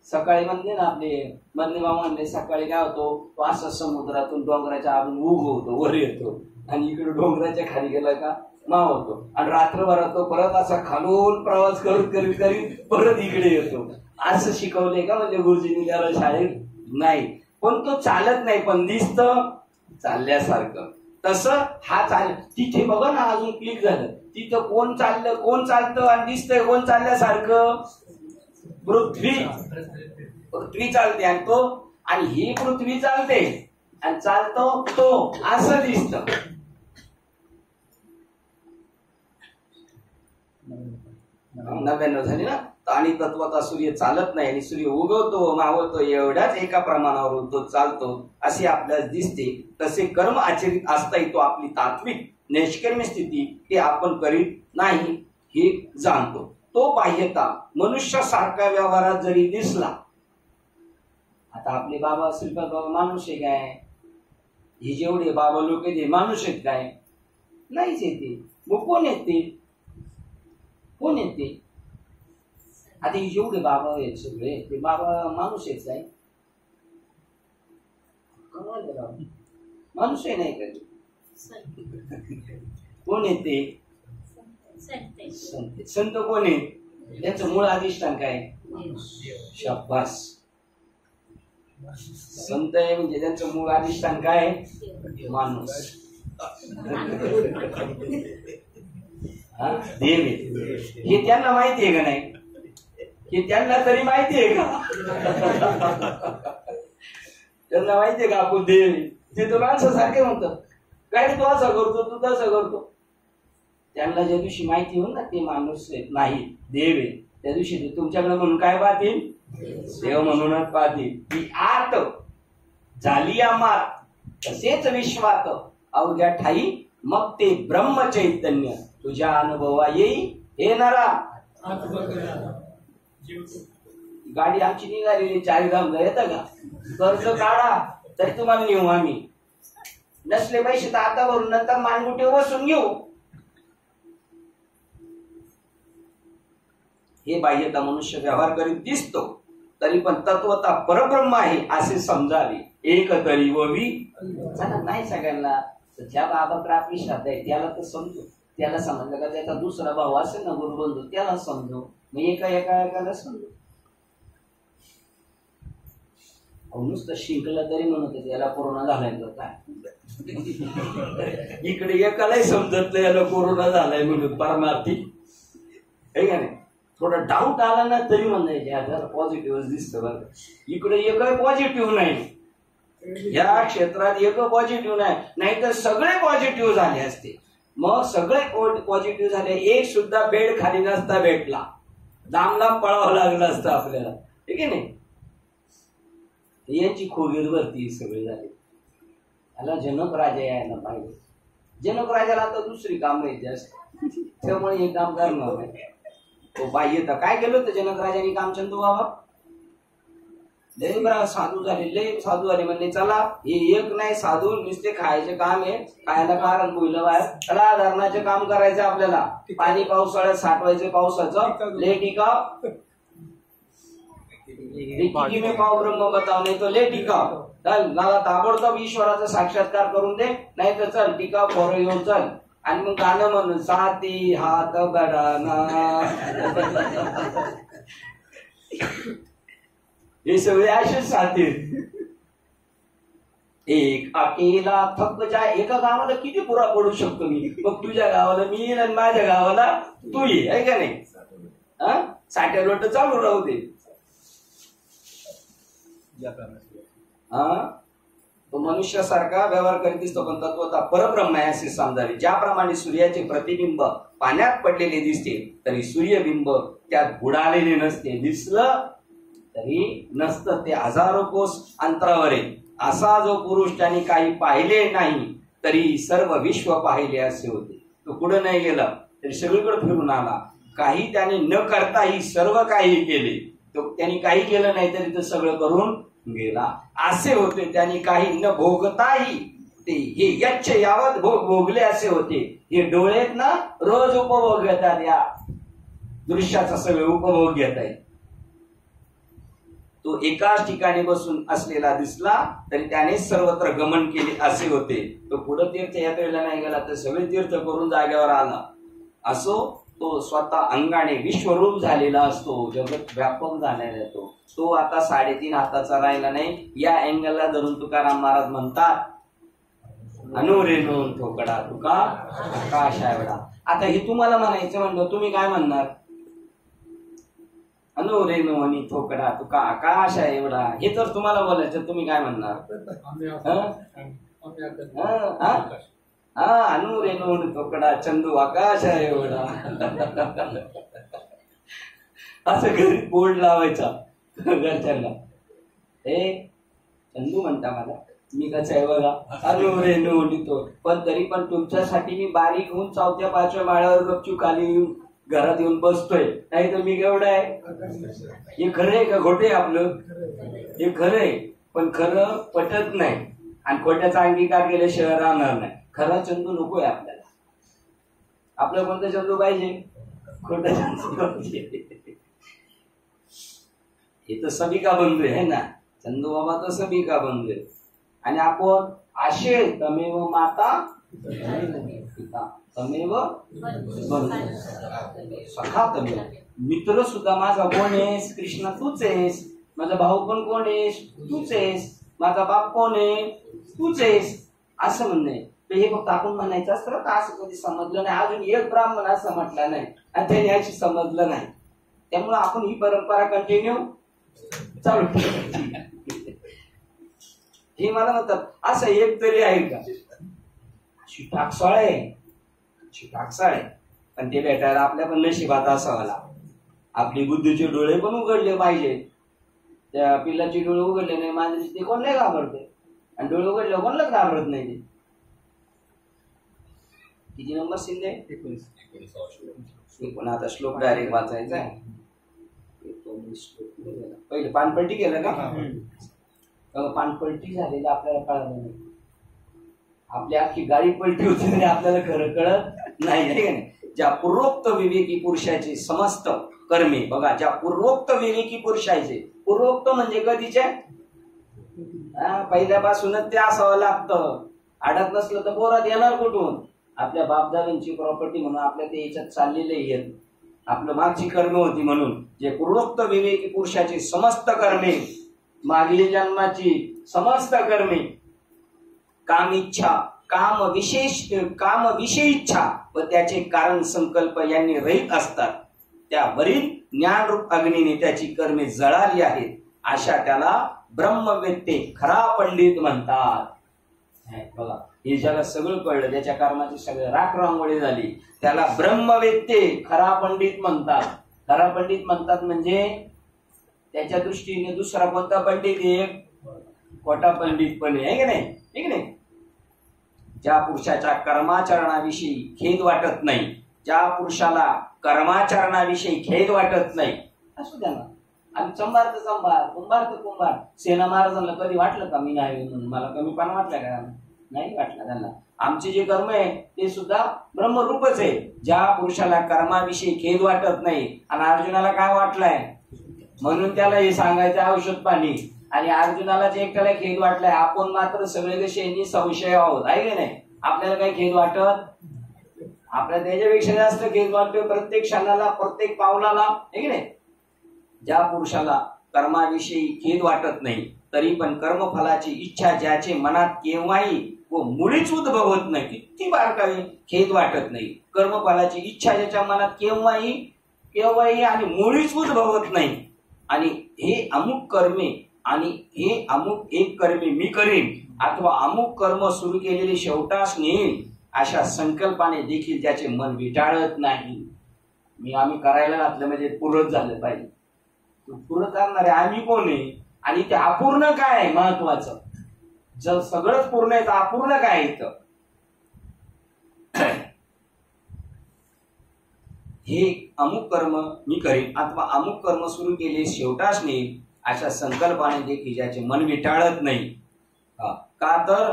सकाळी म्हणले ना आपले मधले मामा म्हणले, सकाळी काय होतो, तो असं समुद्रातून डोंगराच्या आतून उगवतो, वर येतो, आणि इकडे डोंगराच्या खाली गेला का मावतो, आणि रात्रभरात तो परत असा खालून प्रवास करीत परत इकडे येतो. असं शिकवलंय का म्हणजे गुरुजींनी त्याला शाळेत? नाही. पण तो चालत नाही, पण दिसतं चालल्यासारखं. तसं हा तिथे बघा ना, अजून क्लिक झालं, तिथं कोण चालतं आणि दिसतंय कोण चालल्यासारखं? पृथ्वी चालते, आणि ही पृथ्वी चालते आणि चालतो तो, असं दिसतं. 99 झाली ना. आणि तत्वता सूर्य चालत नाही, आणि सूर्य उगवतो मावळतो एवढ्याच एका प्रमाणावरून तो चालतो असे आपल्याला दिसते. तसे कर्म आचरित असताही तो आपली तात्विक नैष्कर्म्य स्थिती ते आपण करीत नाही हे जाणतो. तो बाह्यता मनुष्यासारख्या व्यवहारात जरी दिसला, आता आपले बाबा श्रीपाद बाबा माणूस आहे काय? हे जेवढे बाबा लोक आहेत माणूस आहेत काय? नाहीच येते. मग कोण येते? कोण येते? आता हे जेवढे बाबा आहेत सगळे ते बाबा माणूस आहेत काय? माणूस आहे नाही काय? कोण येते? संत कोण आहे? त्याचं मूळ अधिष्ठान काय? शाबास. संत आहे म्हणजे त्यांचं मूळ अधिष्ठान काय? माणूस. देव आहे हे त्यांना माहिती आहे का नाही? हे त्यांना तरी माहिती आहे का? त्यांना माहिती आहे का आपण देव आहे? ते तो माणसासारखे म्हणतात, काय तू असं करतो, तू तसं करतो. त्यांना ज्या दिवशी माहिती होईल ना ते माणूस नाही देव आहे, त्या दिवशी ते तुमच्याकडे म्हणून काय पाहतील? देव म्हणूनच पाहतील. ती आत झाली या मात तसेच विश्वात अवघ्या ठाई, मग ते ब्रह्म चैतन्य तुझ्या अनुभवा येई हे नरा. गाडी आमची निघालेली 4 धामला येतं का? कर्ज काढा तरी तुम्हाला नेऊ आम्ही. नसले पैसे तर आता भरून नंतर मानगुटे बसून घेऊ. हे बाह्यता मनुष्य व्यवहार करीत दिसतो, तरी पण तत्वता परब्रह्म आहे असे समजावे. एक तरी ववी नाही सगळ्यांना. ज्या बाबाकडे आपली श्रद्धा आहे त्याला तर समजू, त्याला समजलं का त्याचा दुसरा भाऊ असेल ना गुरुबंधू त्याला समजू, मग एकाला समजू. नुसतं शिंकला तरी म्हणत होते याला कोरोना झालाय तर काय. इकडे एकालाही समजत नाही याला कोरोना झालाय म्हणून परमार्थी आहे का नाही. थोडा डाऊट आला ना तरी म्हणायचे पॉझिटिव्ह दिसतं बरं. इकडे एकही पॉझिटिव्ह नाही, या क्षेत्रात एक पॉझिटिव्ह नाही, नाहीतर सगळे पॉझिटिव्ह झाले असते. मग सगळे पॉझिटिव्ह झाले, एक सुद्धा बेड खाली नसता भेटला, लांब लांब पळावं लागलं असतं आपल्याला, ठीक आहे नाही. यांची खोगीर भरती सगळी झाली. याला जनक राजा यायला पाहिजे. जनक राजाला आता दुसरी काम नाही जास्त, त्यामुळे हे काम करणार नाही. तो पाहिजे तर काय केलं होतं जनक राजाने काम, चंदू बाबा लय साधू झाले, लय साधू झाले. म्हणले चला हे एक नाही साधू नुसते खायचे काम आहे, खायला कारण बोललं बाहेर, चला धरणाचे काम करायचं आपल्याला, पाणी पावसाळ्यात साठवायचे पावसाचं, ले टिकाव में पाव ब्रह्म बताव, नाही तो ले टिकाव. चल मला ताबडतोब ईश्वराचा साक्षात्कार करून दे, नाही तर चल टिकाव खोरं येऊन चल. आणि मग गाणं म्हणून साती हात बडाना, हे सगळे असेच साथी. एक अकेला थक जाय, एका गावाला किती पुरा पडू शकतो मी, मग तुझ्या गावाला मी येईन आणि माझ्या गावाला तू ये, आहे का नाही. साठ्या लोट चालू राहू दे. तो मनुष्यासारखा व्यवहार करीत दिसतो, पण तत्वता परब्रह्म आहे असे समजावे. ज्याप्रमाणे सूर्याचे प्रतिबिंब पाण्यात पडलेले दिसते, तरी सूर्यबिंब त्यात बुडालेले नसते, दिसलं तरी नसतं, ते हजारो कोस अंतरावर आहे. असा जो पुरुष त्याने काही पाहिले नाही तरी सर्व विश्व पाहिले असे होते. तो कुठं नाही गेला तरी सगळीकडे फिरून आला. काही त्याने न करताही सर्व काही केले, तो त्यांनी काही केलं नाही तरी तो सगळं करून गेला असे होते. त्यांनी काही न भोगताही ते हे यच्छ यावत भोगले असे होते. हे डोळेत ना रोज उपभोग घेतात, या दृश्याचा सगळे उपभोग घेत आहेत. तो एकाच ठिकाणी बसून असलेला दिसला तरी त्याने सर्वत्र गमन केले असे होते. तो पुढे तीर्थयात्रेला नाही गेला तर सगळे तीर्थ करून जागेवर आला. असो तो स्वतः अंगाने विश्वरूप झालेला असतो, जगत व्यापक झालेला तो आता 3.5 हाताचा राहिला नाही. या अँगलला धरून तुकाराम महाराज म्हणतात, अनुरेणून ठोकडा तुका आकाश एवढा. आता हे तुम्हाला म्हणायचं म्हणलं, तुम्ही काय म्हणणार. अनुरेणू आणि ठोकडा तुका आकाश एवढा, हे तर तुम्हाला बोलायचं, तुम्ही काय म्हणणार. अनुरेणू ठोकडा चंदू आकाश एवढा. असं घरी बोर्ड लावायचा घरच्यांना. हे चंदू म्हणता मला, मी कसं आहे बघा, अनुरेणू लिहितो. पण तरी पण तुमच्यासाठी मी बारीक होऊन 4थ्या-5व्या माळ्यावर गपचूप खाली येऊन घरात येऊन बसतोय, नाही तर मी केवढं आहे. हे खरं आहे का खोटे आपलं. हे खरं आहे, पण खरं पटत नाही आणि खोट्याचा अंगीकार केल्याशिवाय राहणार नाही. खरा चंदू नकोय आपल्याला. आपलं कोणतं चंदू पाहिजे, खोटा चंदू पाहिजे. हे तर सभी का बंधू आहे ना, चंदू बाबा तर सभी का बंधू आहे. आणि आपण आशे तमेव माता पिता तमेव सखा तमेव. मित्र सुद्धा माझा कोण आहेस, कृष्णा तूच आहेस. माझा भाऊ पण कोण आहेस, तूच आहेस. माझा बाप कोण आहे, तूच आहेस. असं म्हणणं आहे. हे फक्त आपण म्हणायचं असतं का, असं कधी समजलं नाही. अजून एक ब्राह्मण असं म्हटलं नाही आणि त्याने याची समजलं नाही. त्यामुळे आपण ही परंपरा कंटिन्यू चालू ठेवायची. हे मला म्हणतात असं एक तरी आहे का, अशी टाकसाळ आहे, पण ते भेटायला आपल्या पण नशिबात असावाला. आपली बुद्धीचे डोळे पण उघडले पाहिजे. त्या पिल्लाचे डोळे उघडले नाही माझे ते कोण नाही घाबरते, आणि डोळे उघडले कोणलाच घाबरत नाही ते. किती नंबर शिंदे, 19. आता श्लोक डायरेक्ट वाचायचा आहे. पहिले पानपट्टी केलं का, पानपट्टी झालेलं आपल्याला कळलं नाही. आपली अख्खी गाडी पलटी होती तरी आपल्याला खरं कळत नाही. ज्या पूर्वोक्त विवेकी पुरुषाचे समस्त कर्मे बघा, ज्या पूर्वोक्त विवेकी पुरुषाचे, पूर्वोक्त म्हणजे कधीचे, पहिल्यापासूनच ते असावं लागतं. आडत नसलं तर पोरात येणार कुठून. आपल्या बापदादांची प्रॉपर्टी म्हणून आपल्या ते याच्यात चाललेलं आहे, आपलं मागची कर्म होती म्हणून जे पूर्वोक्त विवेकी पुरुषाची समस्त कर्मे, मागील जन्माची समस्त कर्मे, काम इच्छा, काम विषय इच्छा व त्याचे कारण संकल्प यांनी रहित असतात, त्यावरील ज्ञानरूप अग्नीने त्याची कर्मे जळाली आहेत, अशा त्याला ब्रह्मवेत्ते खरा पंडित म्हणतात. बघा, हे ज्याला सगळं कळलं, त्याच्या कर्माची सगळं राख रांगोळी झाली, त्याला ब्रह्मवेत्ते खरा पंडित म्हणतात. खरा पंडित म्हणतात म्हणजे त्याच्या दृष्टीने दुसरा कोणता पंडित एक खोटा पंडित पण आहे की नाही, ठीक नाही. ज्या पुरुषाच्या कर्माचरणाविषयी खेद वाटत नाही, ज्या पुरुषाला कर्माचरणाविषयी खेद वाटत नाही, असू द्या ना. आणि चंबार तर चंबार, कुंभार तर कुंभार. सेना महाराजांना कधी वाटलं का मी नाही म्हणून, मला कमीपणा वाटला का? नाही वाटला त्यांना. आमचे जे कर्म आहे ते सुद्धा ब्रह्मरूपच आहे. ज्या पुरुषाला कर्माविषयी खेद वाटत नाही, आणि अर्जुनाला काय वाटलंय म्हणून त्याला हे सांगायचं औषध पाणी, आणि अर्जुनालाच एकट्याला खेद वाटलाय. आपण मात्र सगळे कसे संशय आहोत, आहे की नाही. आपल्याला काही खेद वाटत, आपल्याला त्याच्यापेक्षा जास्त खेद वाटतो प्रत्येक क्षणाला, प्रत्येक पावलाला, आहे की नाही. ज्या पुरुषाला कर्माविषयी खेद वाटत नाही, तरी पण कर्मफलाची इच्छा ज्याचे मनात केव्हाही व मुळीच उद्भवत नाही, किती बारकावे खेद वाटत नाही. कर्मफलाची इच्छा ज्याच्या मनात केव्हाही आणि मुळीच उद्भवत नाही, आणि हे अमुक कर्मे आणि हे अमुक एक कर्मे मी करीन, अथवा अमुक कर्म सुरू केलेले शेवटास नेईल, अशा संकल्पाने देखील त्याचे मन विटाळत नाही. आम्ही करायला घातलं म्हणजे पूर्ण झालं पाहिजे. पूर्ण करणारे आम्ही कोण आहे, आणि ते अपूर्ण काय आहे महत्वाचं. जर सगळंच पूर्ण आहे तर अपूर्ण काय आहे इथं. हे अमुक कर्म मी करीन अथवा अमुक कर्म सुरू केले शेवटास नेईल, अशा संकल्पाने देखील ज्याचे मन विटाळत नाही. का तर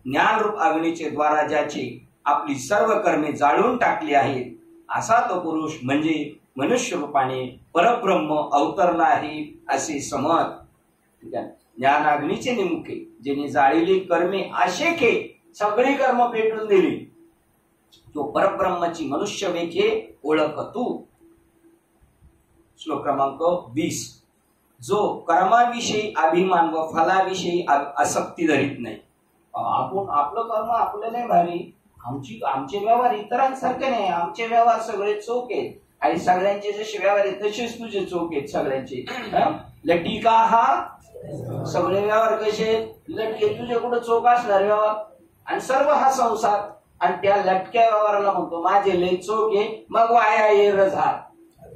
ज्ञानरूप अग्नीचे द्वारा ज्याची आपली सर्व कर्मे जाळून टाकली आहेत, असा तो पुरुष म्हणजे मनुष्य रूपाने परब्रह्म अवतरला आहे असे समज. ज्ञानाग्नीचे निमुखे ज्याने जाळलेली कर्मे अशेखे सगळी कर्म पेटून दिली, तो परब्रह्माची मनुष्य वेखे ओळख तू. श्लोक क्रमांक 20. जो कर्माविषयी अभिमान व फलाविषयी आसक्ती धरीत नाही. आपलं कर्म आपलं नाही भारी, आमचे व्यवहार इतरांसारखे नाही, आमचे व्यवहार सगळे चोख आहेत, आणि सगळ्यांचे जसे व्यवहार आहेत तसेच तुझे चोख आहेत सगळ्यांचे. लटिका हा सगळे व्यवहार कसे लटके, तुझे कुठं चोख असणार व्यवहार, आणि सर्व हा संसार, आणि त्या लटक्या व्यवहाराला म्हणतो माझे लय चोख आहे, मग वाया ये रझार.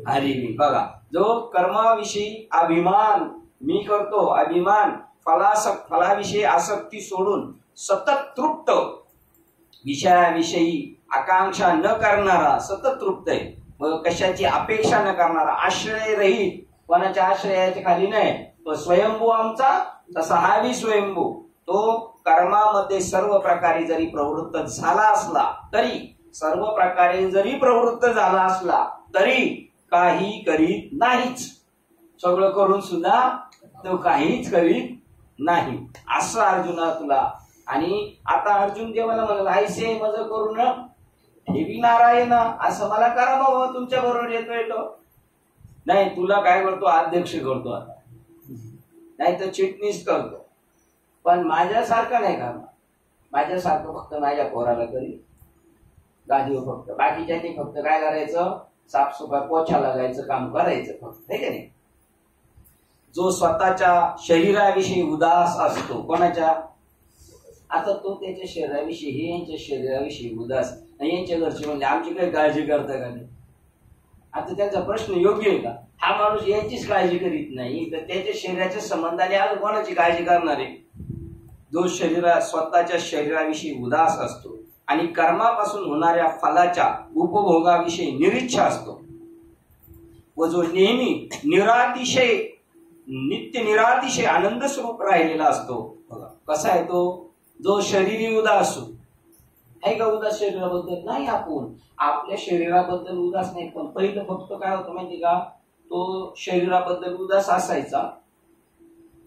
अरे बघा, जो कर्माविषयी अभिमान मी करतो, अभिमान फलाविषयी आसक्ती सोडून सतत तृप्त, विषयाविषयी आकांक्षा न करणारा, सतत तृप्त आहे, व कशाची अपेक्षा न करणारा, आश्रय रहित, कोणाच्या आश्रयाच्या खाली नाही, तो स्वयंभू आमचा तसा हाही स्वयंभू. तो कर्मामध्ये सर्व प्रकारे जरी प्रवृत्त झाला असला तरी काही करीत नाहीच. सगळं करून सुद्धा तो काहीच करीत नाही, असं अर्जुना तुला. आणि आता अर्जुन देवाला म्हणाला, ऐसे मज करून ठेवी नारायण, असं मला करा बाबा, तुमच्या बरोबर येतोय तो. नाही, तुला काय करतो, अध्यक्ष करतो आता, नाही तर चिटणीस करतो, पण माझ्यासारखं नाही करणार. माझ्यासारखं फक्त माझ्या पोराला करी गादीवर, फक्त बाकीच्यांनी फक्त काय करायचं, साफसफाई पोछा लागायचं काम करायचं फक्त, हे की नाही. जो स्वतःच्या शरीराविषयी उदास असतो, कोणाच्या, आता तो त्याच्या शरीराविषयी, हे यांच्या शरीराविषयी उदास, यांच्या घरचे म्हणजे आमची काही काळजी करता का नाही. आता त्यांचा प्रश्न योग्य आहे का, हा माणूस यांचीच काळजी करीत नाही तर त्याच्या शरीराच्या संबंधाने आज कोणाची काळजी करणार आहे. जो स्वतःच्या शरीराविषयी उदास असतो आणि कर्मापासून होणाऱ्या फलाच्या उपभोगाविषयी निरीच्छा असतो, व जो नेहमी नित्य निरातिशय आनंद स्वरूप राहिलेला असतो. बघा कसा आहे तो, जो शरीरी उदास आहे का, उदास शरीराबद्दल नाही. आपण आपल्या शरीराबद्दल उदास नाही, पण पहिलं फक्त काय होतं माहिती का, तो शरीराबद्दल उदास असायचा,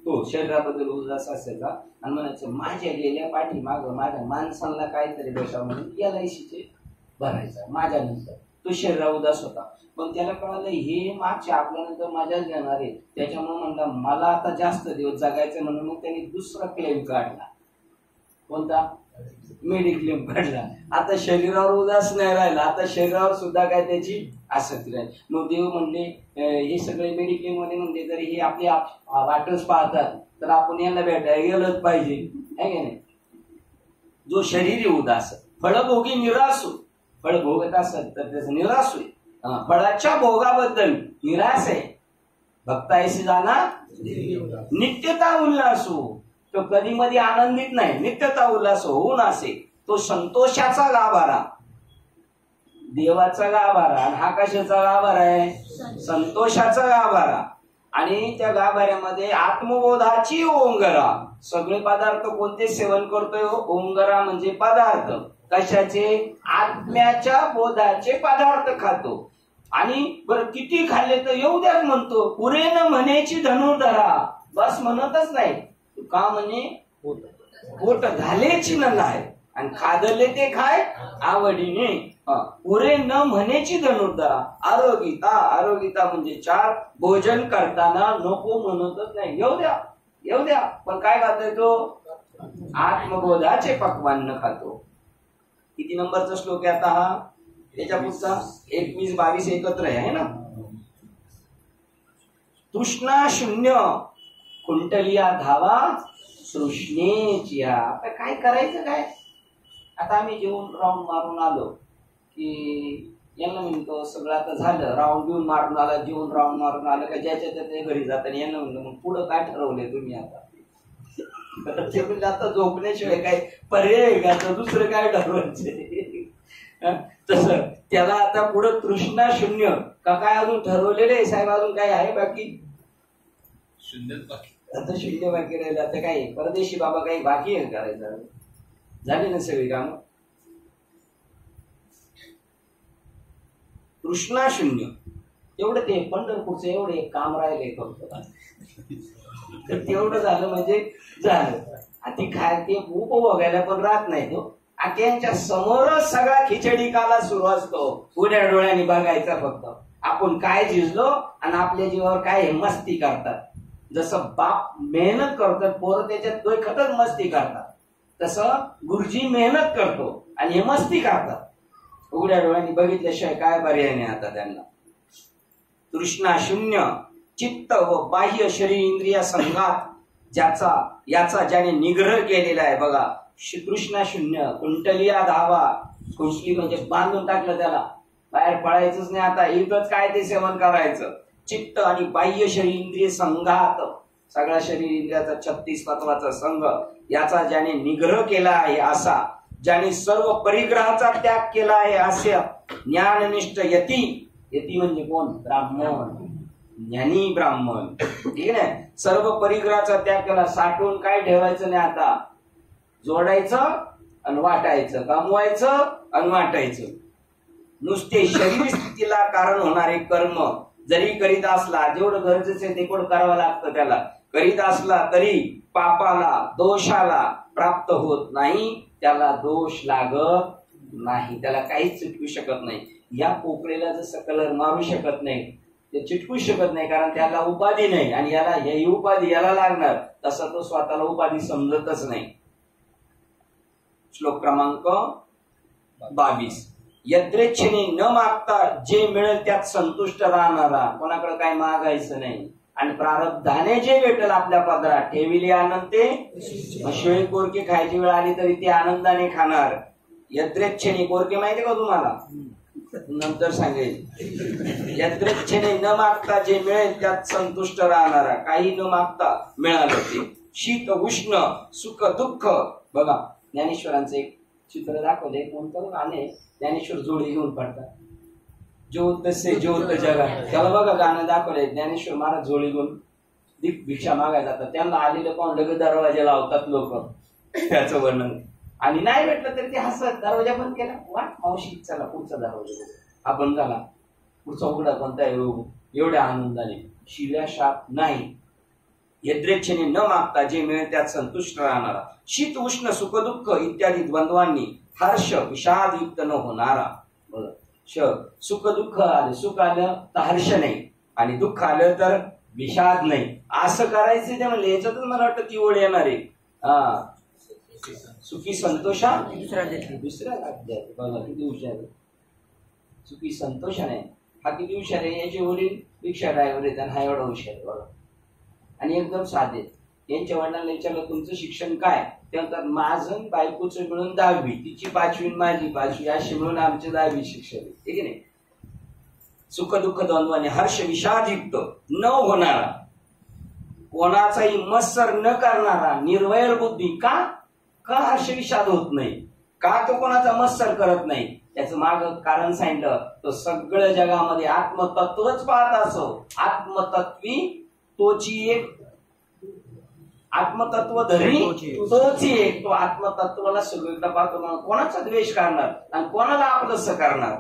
तो शरीराबद्दल उदास असायचा आणि म्हणायचं माझ्या गेल्या पाठीमागं माझ्या माणसांना काहीतरी बसा म्हणून LICचे भरायचा माझ्यानंतर. तो शरीरा उदास होता, पण त्याला कळालं हे मागच्या आपल्यानंतर माझ्याच घेणार आहे, त्याच्यामुळे म्हणला मला आता जास्त दिवस जगायचं म्हणून मग त्यांनी दुसरा क्लेम काढला. कोणता? मेडिक्लेम काढला. आता शरीरावर उदास नाही राहिला, आता शरीरावर सुद्धा काय त्याची आसक्ती राहील. मग देव म्हणले हे सगळे मेडिक्लेम मध्ये म्हणले जरी हे आपली वाटच पाहतात तर आपण यांना भेटायला गेलंच पाहिजे, आहे की नाही. जो शरीर उदास फळभोगी निरासू, फळ भोगत असत तर त्याचं निरासू आहे. फळाच्या भोगाबद्दल निराश आहे. भक्तायशी जाणार नित्यता उल्हासू, तो कधी मध्ये आनंदित नाही, नित्यता उल्हास होऊन असे तो संतोषाचा गाभारा, देवाचा गाभारा. आणि हा कशाचा गाभारा आहे? संतोषाचा गाभारा. आणि त्या गाभाऱ्यामध्ये आत्मबोधाची ओंगरा. सगळे पदार्थ कोणते सेवन करतोय? ओंगरा म्हणजे पदार्थ. कशाचे? आत्म्याच्या बोधाचे पदार्थ खातो. आणि बरं किती खाल्ले तर येऊ द्याच म्हणतो, पुरे न म्हणायची धनुर्धरा. बस म्हणतच नाही, का म्हणे पोट घालेची न नाही आणि खादले ते खाय आवडीने. पुरे न म्हणायची धनुर्धरा. आरोगिता, आरोगिता म्हणजे 4 भोजन करताना नको म्हणतच नाही, येऊ द्या येऊ द्या, पण काय खातोय तो? आत्मबोधाचे पक्वान्न खातो. किती नंबरचा श्लोक आहे आता हा? त्याच्या पुढचा 21-22 एकत्र आहे ना. तृष्णा शून्य कुंटलिया धावा सृष्णेची. आता काय करायचं काय? आता आम्ही जेवून राऊंड मारून आलो की यांना म्हणतो सगळं आता झालं, राऊंड घेऊन मारून आला, जेवून राऊंड मारून आलं का ज्याच्या त्याच्या घरी जाताना यांना म्हणलं मग पुढं काय ठरवलंय तुम्ही आता? आता झोपण्याशिवाय काय पर्याय का? तर दुसरं काय ठरवायचं? तसं त्याला आता पुढं तृष्णा शून्य का काय अजून ठरवलेलं आहे साहेब? अजून काय आहे बाकी? शून्यच बाकी. आता शून्य बाकी राहिलं. आता काय परदेशी बाबा काही बाकी आहे करायचं? झाली ना सगळी काम. तृष्णा शून्य एवढं ते पंढरपूरचं एवढं एक काम राहिले फक्त, तर तेवढं झालं म्हणजे झालं. ती खाय ते उपभोगायला पण राहत नाही तो. त्यांच्या समोरच सगळा खिचडी काला सुरू असतो. उड्या डोळ्यांनी बघायचा फक्त आपण काय झिजलो आणि आपल्या जीवावर काय मस्ती करतात. जसं बाप मेहनत करतात, पोरं त्याच्यात दोखतच मस्ती करतात, तसं गुरुजी मेहनत करतो आणि हे मस्ती करतात. उघड्या डोळ्यांनी बघितल्याशिवाय काय पर्याय नाही आता त्यांना. तृष्णा शून्य चित्त व बाह्य शरीर इंद्रिया संघात याचा ज्याने निग्रह केलेला आहे बघा. तृष्णा शून्य कुंटलिया धावा. कुंटली म्हणजे बांधून टाकलं त्याला, बाहेर पडायचंच नाही. आता इथंच काय ते सेवन करायचं. चित्त आणि बाह्य शरीर इंद्रिय संघात, सगळ्या शरीर इंद्रियाचा 36 तत्वाचा संघ, याचा ज्याने निग्रह केला आहे असा, ज्याने सर्व परिग्रहाचा त्याग केला आहे असे ज्ञाननिष्ठ यती. यती म्हणजे कोण? ब्राह्मण, ज्ञानी ब्राह्मण. ठीक आहे. सर्व परिग्रहाचा त्याग केला. साठवून काय ठेवायचं नाही आता. जोडायचं आणि वाटायचं, कमवायचं आणि वाटायचं. नुसते शरीर स्थितीला कारण होणारे कर्म जरी करीत असला, जेवढं गरजेचं आहे तेवढं करावं लागतं त्याला, करीत असला तरी पापाला दोषाला प्राप्त होत नाही, त्याला दोष लागत नाही, त्याला काहीच चिटकू शकत नाही. या पोकळीला जसं कलर मारू शकत नाही, ते चिटकू शकत नाही, कारण त्याला उपाधी नाही. आणि याला ही उपाधी याला लागणार, तसा तो स्वतःला उपाधी समजतच नाही. श्लोक क्रमांक 22. यद्रेच्छेने न मागता जे मिळेल त्यात संतुष्ट राहणारा, कोणाकडे काय मागायचं नाही. आणि प्रारब्धाने जे भेटेल आपल्या पदरात ठेविले आनंद ते शिळे कोरके खायची वेळ आली तरी ते आनंदाने खाणार. यद्रेच्छेने कोरके माहिती का तुम्हाला? नंतर सांगेल. यद्रेच्छेने न मागता जे मिळेल त्यात संतुष्ट राहणारा, काही न मागता मिळालं ते. शीत उष्ण सुख दुःख. बघा ज्ञानेश्वरांचं एक चित्र दाखवले, कोणतं गाणे ज्ञानेश्वर जोडी घेऊन पडतात. ज्योत तसे ज्योत जगात, त्याला बघा गाणं दाखवलंय. ज्ञानेश्वर महाराज जोडी घेऊन भिक्षा मागायला जातात. त्यांना आलेलं कोण लगेच दरवाजा लावतात लोक, त्याचं वर्णन. आणि नाही भेटलं तरी ते हसत दरवाजा बंद केला, वाट मावशी चला पुढचा दरवाजा हा बंद झाला, पुढचा उघडा कोणता एवढ्या आनंदाने. शिव्या शाप नाही. यद्रेच्छेने न मागता जे मिळेल त्यात संतुष्ट राहणारा, शीत उष्ण सुख दुःख इत्यादी द्वंद्वांनी हर्ष विषाद युक्त न होणारा. बघा, सुख दुःख आलं, सुख आलं तर हर्ष नाही आणि दुःख आलं तर विषाद नाही. असं करायचं ते म्हणले. याच्यातच मला वाटतं ती ओळ येणार आहे. सुखी संतोषा दुसऱ्या अध्याय. बघा किती हुशार आहे. सुखी संतोषा नाही हा किती हुशार आहे. याचे वडील रिक्षा ड्रायव्हर आहेत आणि हा एवढा हुशार आहे. बघा, आणि एकदम साधे. यांच्या वडिलांना विचारलं तुमचं शिक्षण काय, ते म्हणतात माझं बायकोचं मिळून 10वी, तिची 5वी माझी 5वी, अशी मिळून आमचे 10वी शिक्षण आहे. ठीक आहे. सुख दुःख द्वंद्वाने हर्ष विषादयुक्त न होणारा, कोणाचाही मत्सर न करणारा, निर्वैर बुद्धी. का का हर्ष विषाद होत नाही, का तो कोणाचा मत्सर करत नाही, त्याचं माग कारण सांगितलं. तो सगळं जगामध्ये आत्मतत्वच पाहत असो. आत्मतत्वी तोची एक, आत्मतत्व धरी तोची एक. तो आत्मतत्वाला सगळीकडे पाहतो. म्हणून कोणाचा द्वेष करणार आणि कोणाला आपलंसं करणार.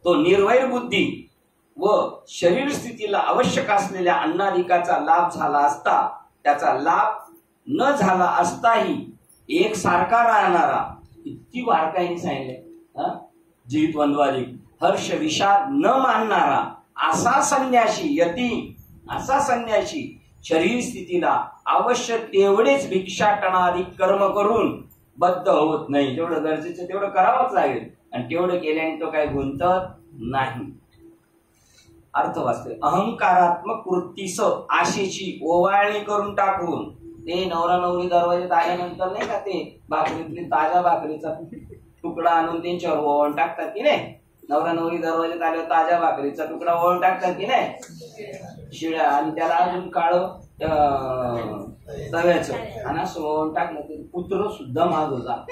तो निर्वैर बुद्धी व शरीर स्थितीला आवश्यक असलेल्या अन्नाधिकाचा लाभ झाला असता, त्याचा लाभ न झाला असताही एक सारखा राहणारा. किती बारकाईने सांगितले. जी द्वंद्वाधिक हर्ष विषाद न मानणारा असा संन्यासी, यती असा संन्यासी शरीर स्थितीला अवश्य तेवढेच भिक्षाटनाधिक कर्म करून बद्ध होत नाही. जेवढं गरजेचं तेवढं करावंच लागेल आणि तेवढं केल्याने तो काही गुंतत नाही. अर्थ वाचतोय. अहंकारात्मक वृत्तीस आशेची ओवाळणी करून टाकून, ते नवरा नवरी दरवाज्यात आल्यानंतर नाही का ते भाकरीतली ताज्या भाकरीचा तुकडा आणून त्यांच्यावर ओवळून टाकतात की नाही. नवरा नवरी दरवाज्यात आल्यावर ताज्या भाकरीचा तुकडा ओवळून टाकतात की नाही शिळ्या, आणि त्याला अजून काळ तव्याचं आणि असं ओवळून टाकलं तरी कुत्र सुद्धा महाग होता.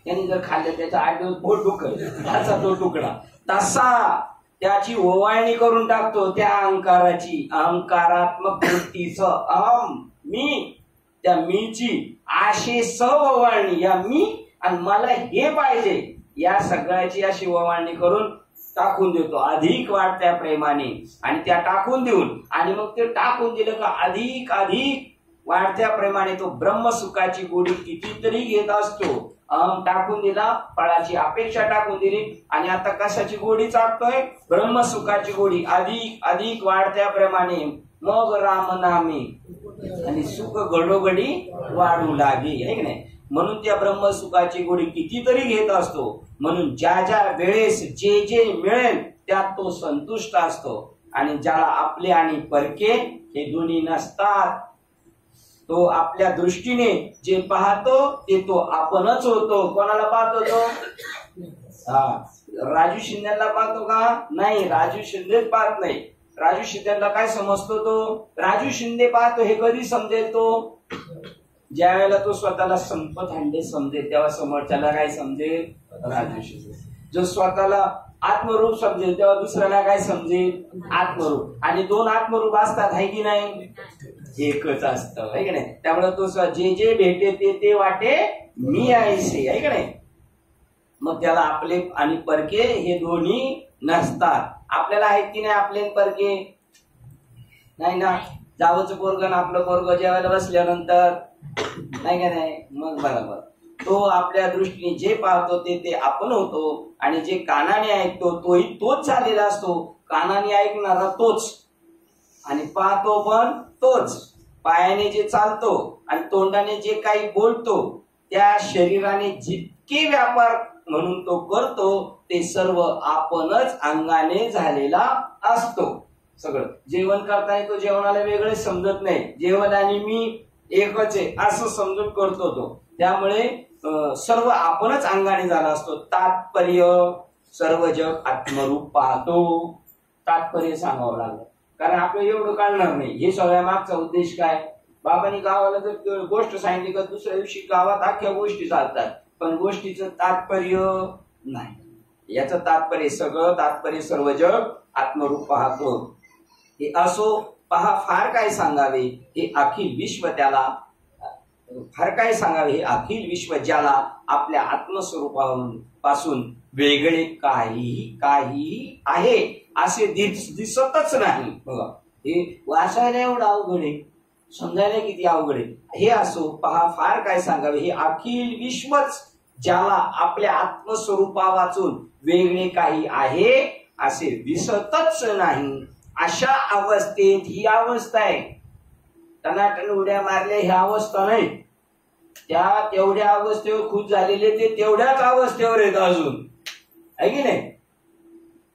त्यांनी जर खाल्लं त्याचा 8 दिवस पोट दुखल त्याचा तो तुकडा. तसा त्याची ओवाळणी करून टाकतो त्या अहंकाराची. अहंकारात्मक वृत्तीचं अहम मी, त्या मीची आशेस ओवाळणी, या मी आणि मला हे पाहिजे या सगळ्याची अशी ओवाळणी करून टाकून देतो अधिक वाढत्या प्रेमाने. आणि त्या टाकून देऊन आणि मग ते टाकून दिलं का अधिक अधिक वाढत्या प्रेमाने तो ब्रह्मसुखाची गोडी कितीतरी घेत असतो. टाकून दिला, फळाची अपेक्षा टाकून दिली आणि आता कशाची गोडी चालतोय, ब्रह्मसुखाची गोडी अधिक अधिक वाढत्या प्रेमाने. मग रामनामी आणि सुख घडोघडी वाढू लागे, आहे की नाही. म्हणून त्या ब्रह्मसुखाची गोडी कितीतरी घेत असतो. म्हणून ज्या ज्या वेळेस जे जे मिळेल त्यात तो संतुष्ट असतो. आणि ज्याला आपले आणि परके हे दोन्ही नसतात, तो आपल्या दृष्टीने जे पाहतो ते तो आपणच होतो. कोणाला पाहतो तो? राजू शिंदेला पाहतो का? नाही, राजू शिंदेच पाहत नाही. राजू शिंदेला काय समजतो तो? राजू शिंदे पाहतो हे कधी समजेल तो? ज्या वेळेला तो स्वतःला संपत हांडे समजेल तेव्हा समोरच्याला काय समजेल? राजू शिंदे. जो स्वतःला आत्मरूप समजेल तेव्हा दुसऱ्याला काय समजेल? आत्मरूप. आणि 2 आत्मरूप असतात, आहे की नाही? एकच असतं, आहे की नाही. त्यामुळे तो जे जे भेटे ते ते वाटे मी आहेसे, आहे की नाही. मग त्याला आपले आणि परके हे दोन्ही नसतात. आपल्याला आहेत की नाही आपले परके? नाही ना. जावचं पोरग आणि आपलं पोरग जेवायला बसल्यानंतर, नाही का नाही. मग बरोबर तो आपल्या दृष्टीने जे पाहतो ते ते आपण होतो. आणि जे कानाने ऐकतो तोही तोच झालेला असतो. कानाने ऐकणारा तोच आणि पाहतो पण तोच. पायाने जे चालतो आणि तोंडाने जे काही बोलतो, त्या शरीराने जितके व्यापार म्हणून तो करतो ते सर्व आपणच अंगाने झालेला असतो. सगळं जेवण करताना तो जेवणाला वेगळे समजत नाही. जेवण आणि मी एकच आहे असं समजून करतो तो. त्यामुळे सर्व आपणच अंगाने झाला असतो. तात्पर्य सर्व जग आत्मरूप पाहतो. तात्पर्य सांगावं लागलं, कारण आपलं एवढं काढणार नाही. हे सगळ्या मागचा उद्देश काय? बाबांनी गावाला जर गोष्ट सांगितली का दुसऱ्या दिवशी गावात अख्ख्या गोष्टी चालतात, पण गोष्टीचं तात्पर्य नाही. याचं तात्पर्य सगळं तात्पर्य सर्व जग आत्मरूप पाहतो. हे असो पहा फार काय सांगावे हे अखिल विश्व त्याला, फार काय सांगावे हे अखिल विश्व ज्याला आपल्या आत्मस्वरूपापासून वेगळे काहीही आहे असे दिसतच नाही. बघा हे वाचायला एवढं अवघड आहे, समजायला किती अवघड आहे. हे असो, पहा फार काय सांगावे. हे अखिल विश्वच ज्याला आपल्या आत्मस्वरूपा वाचून वेगळे काही आहे असे दिसतच नाही, अशा अवस्थेत ही अवस्था आहे. टनाटन उड्या मारल्या ही अवस्था नाही. त्या तेवढ्या अवस्थेवर खुश झालेले ते तेवढ्याच अवस्थेवर आहेत अजून, आहे की नाही.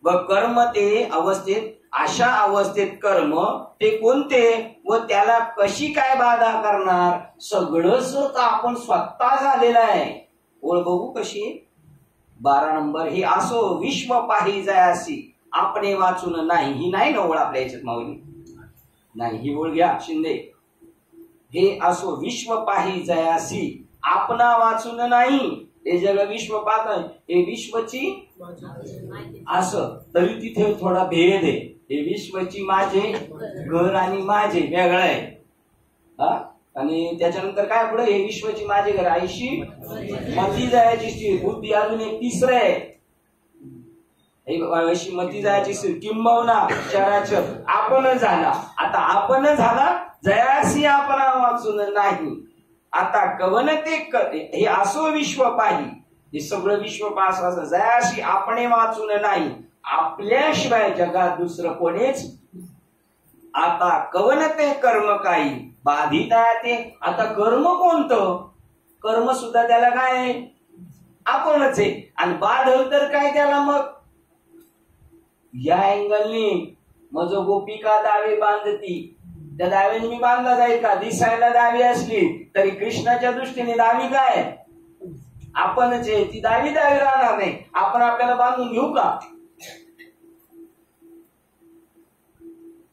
व कर्म ते अवस्थेत, अशा अवस्थेत कर्म ते कोणते व त्याला कशी काय बाधा करणार, सगळंच आपण स्वतः झालेलं आहे. ओळ बघू कशी 12 नंबर. हे असो विश्व पाही जायासी आपणे वाचून नाही. ही नाही ना ओळ आपल्या याच्यात माऊली, नाही ही ओळ घ्या शिंदे. हे असो विश्व पाही जयासी आपणा वाचून नाही. हे जग विश्व पाहत हे विश्वची असं, तरी तिथे थोडा भेद आहे. हे विश्वची माझे घर आणि माझे वेगळं आहे. हा, आणि त्याच्यानंतर काय पुढे, हे विश्वची माझे घर आईशी मती जायची स्थिर. बुद्धी अजून एक तिसरं आहे. अशी मती जायची स्थिर किंबहुना चराचर आपण झाला. आता आपण झाला जयासी आपण वाचून नाही. आता कवन ते हे असो विश्व पाही, हे सगळं विश्व पास असं जयाशी आपणे वाचून नाही. आपल्याशिवाय जगात दुसरं कोणीच. आता कवन ते कर्म काही बाधित आहे ते. आता कर्म कोणतं, कर्म सुद्धा त्याला काय आहे, आपणच आहे. आणि बाधल तर काय त्याला, मग या अँगलनी मज गोपिका दावे बांधती, त्या दाव्याने मी बांधला जाईल का. दिसायला दावी असली तरी कृष्णाच्या दृष्टीने दावी काय, आपणच आहे. ती दावी राहणार नाही. आपण आपल्याला बांधून घेऊ का.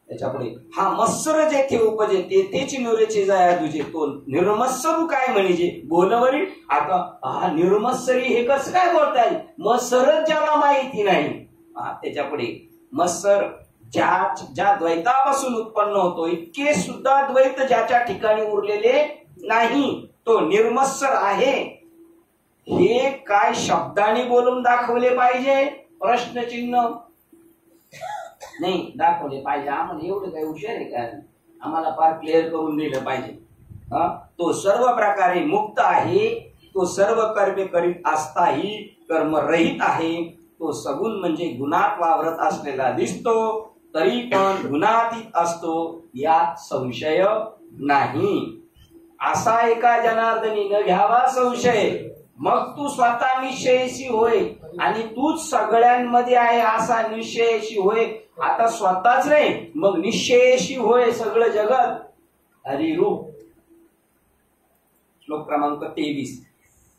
त्याच्यापुढे हा मत्सर जेथे उपजे तेथेच निरेचे जाया तुझे. तो निर्मत्सरू काय म्हणजे बोलवरी. आता हा निर्मत्सरी हे कसं काय बोलता येईल, मत्सरच ज्याला माहिती नाही. त्याच्यापुढे मत्सर ज्या द्वैतापासून उत्पन्न होतो, इतके सुद्धा द्वैत ज्याच्या ठिकाणी उरलेले नाही, तो निर्मत्सर आहे. हे काय शब्दाने बोलून दाखवले पाहिजे, प्रश्नचिन्ह नाही दाखवले पाहिजे. आम्हाला एवढं काही हुशार आहे का, आम्हाला फार क्लिअर करून दिलं पाहिजे. तो सर्व प्रकारे मुक्त आहे. तो सर्व कर्मे करीत असताही कर्मरहित आहे. तो सगुण म्हणजे गुणात वावरत असलेला दिसतो, तरी पण गुणातीत असतो यात संशय नाही. असा एका जनार्दनी न घ्यावा संशय. मग तू स्वतः निश्चयशी होय आणि तूच सगळ्यांमध्ये आहे असा निश्चयशी होय. आता स्वतःच नाही, मग निश्चयशी होय सगळं जगत. हरिरूप. श्लोक क्रमांक 23.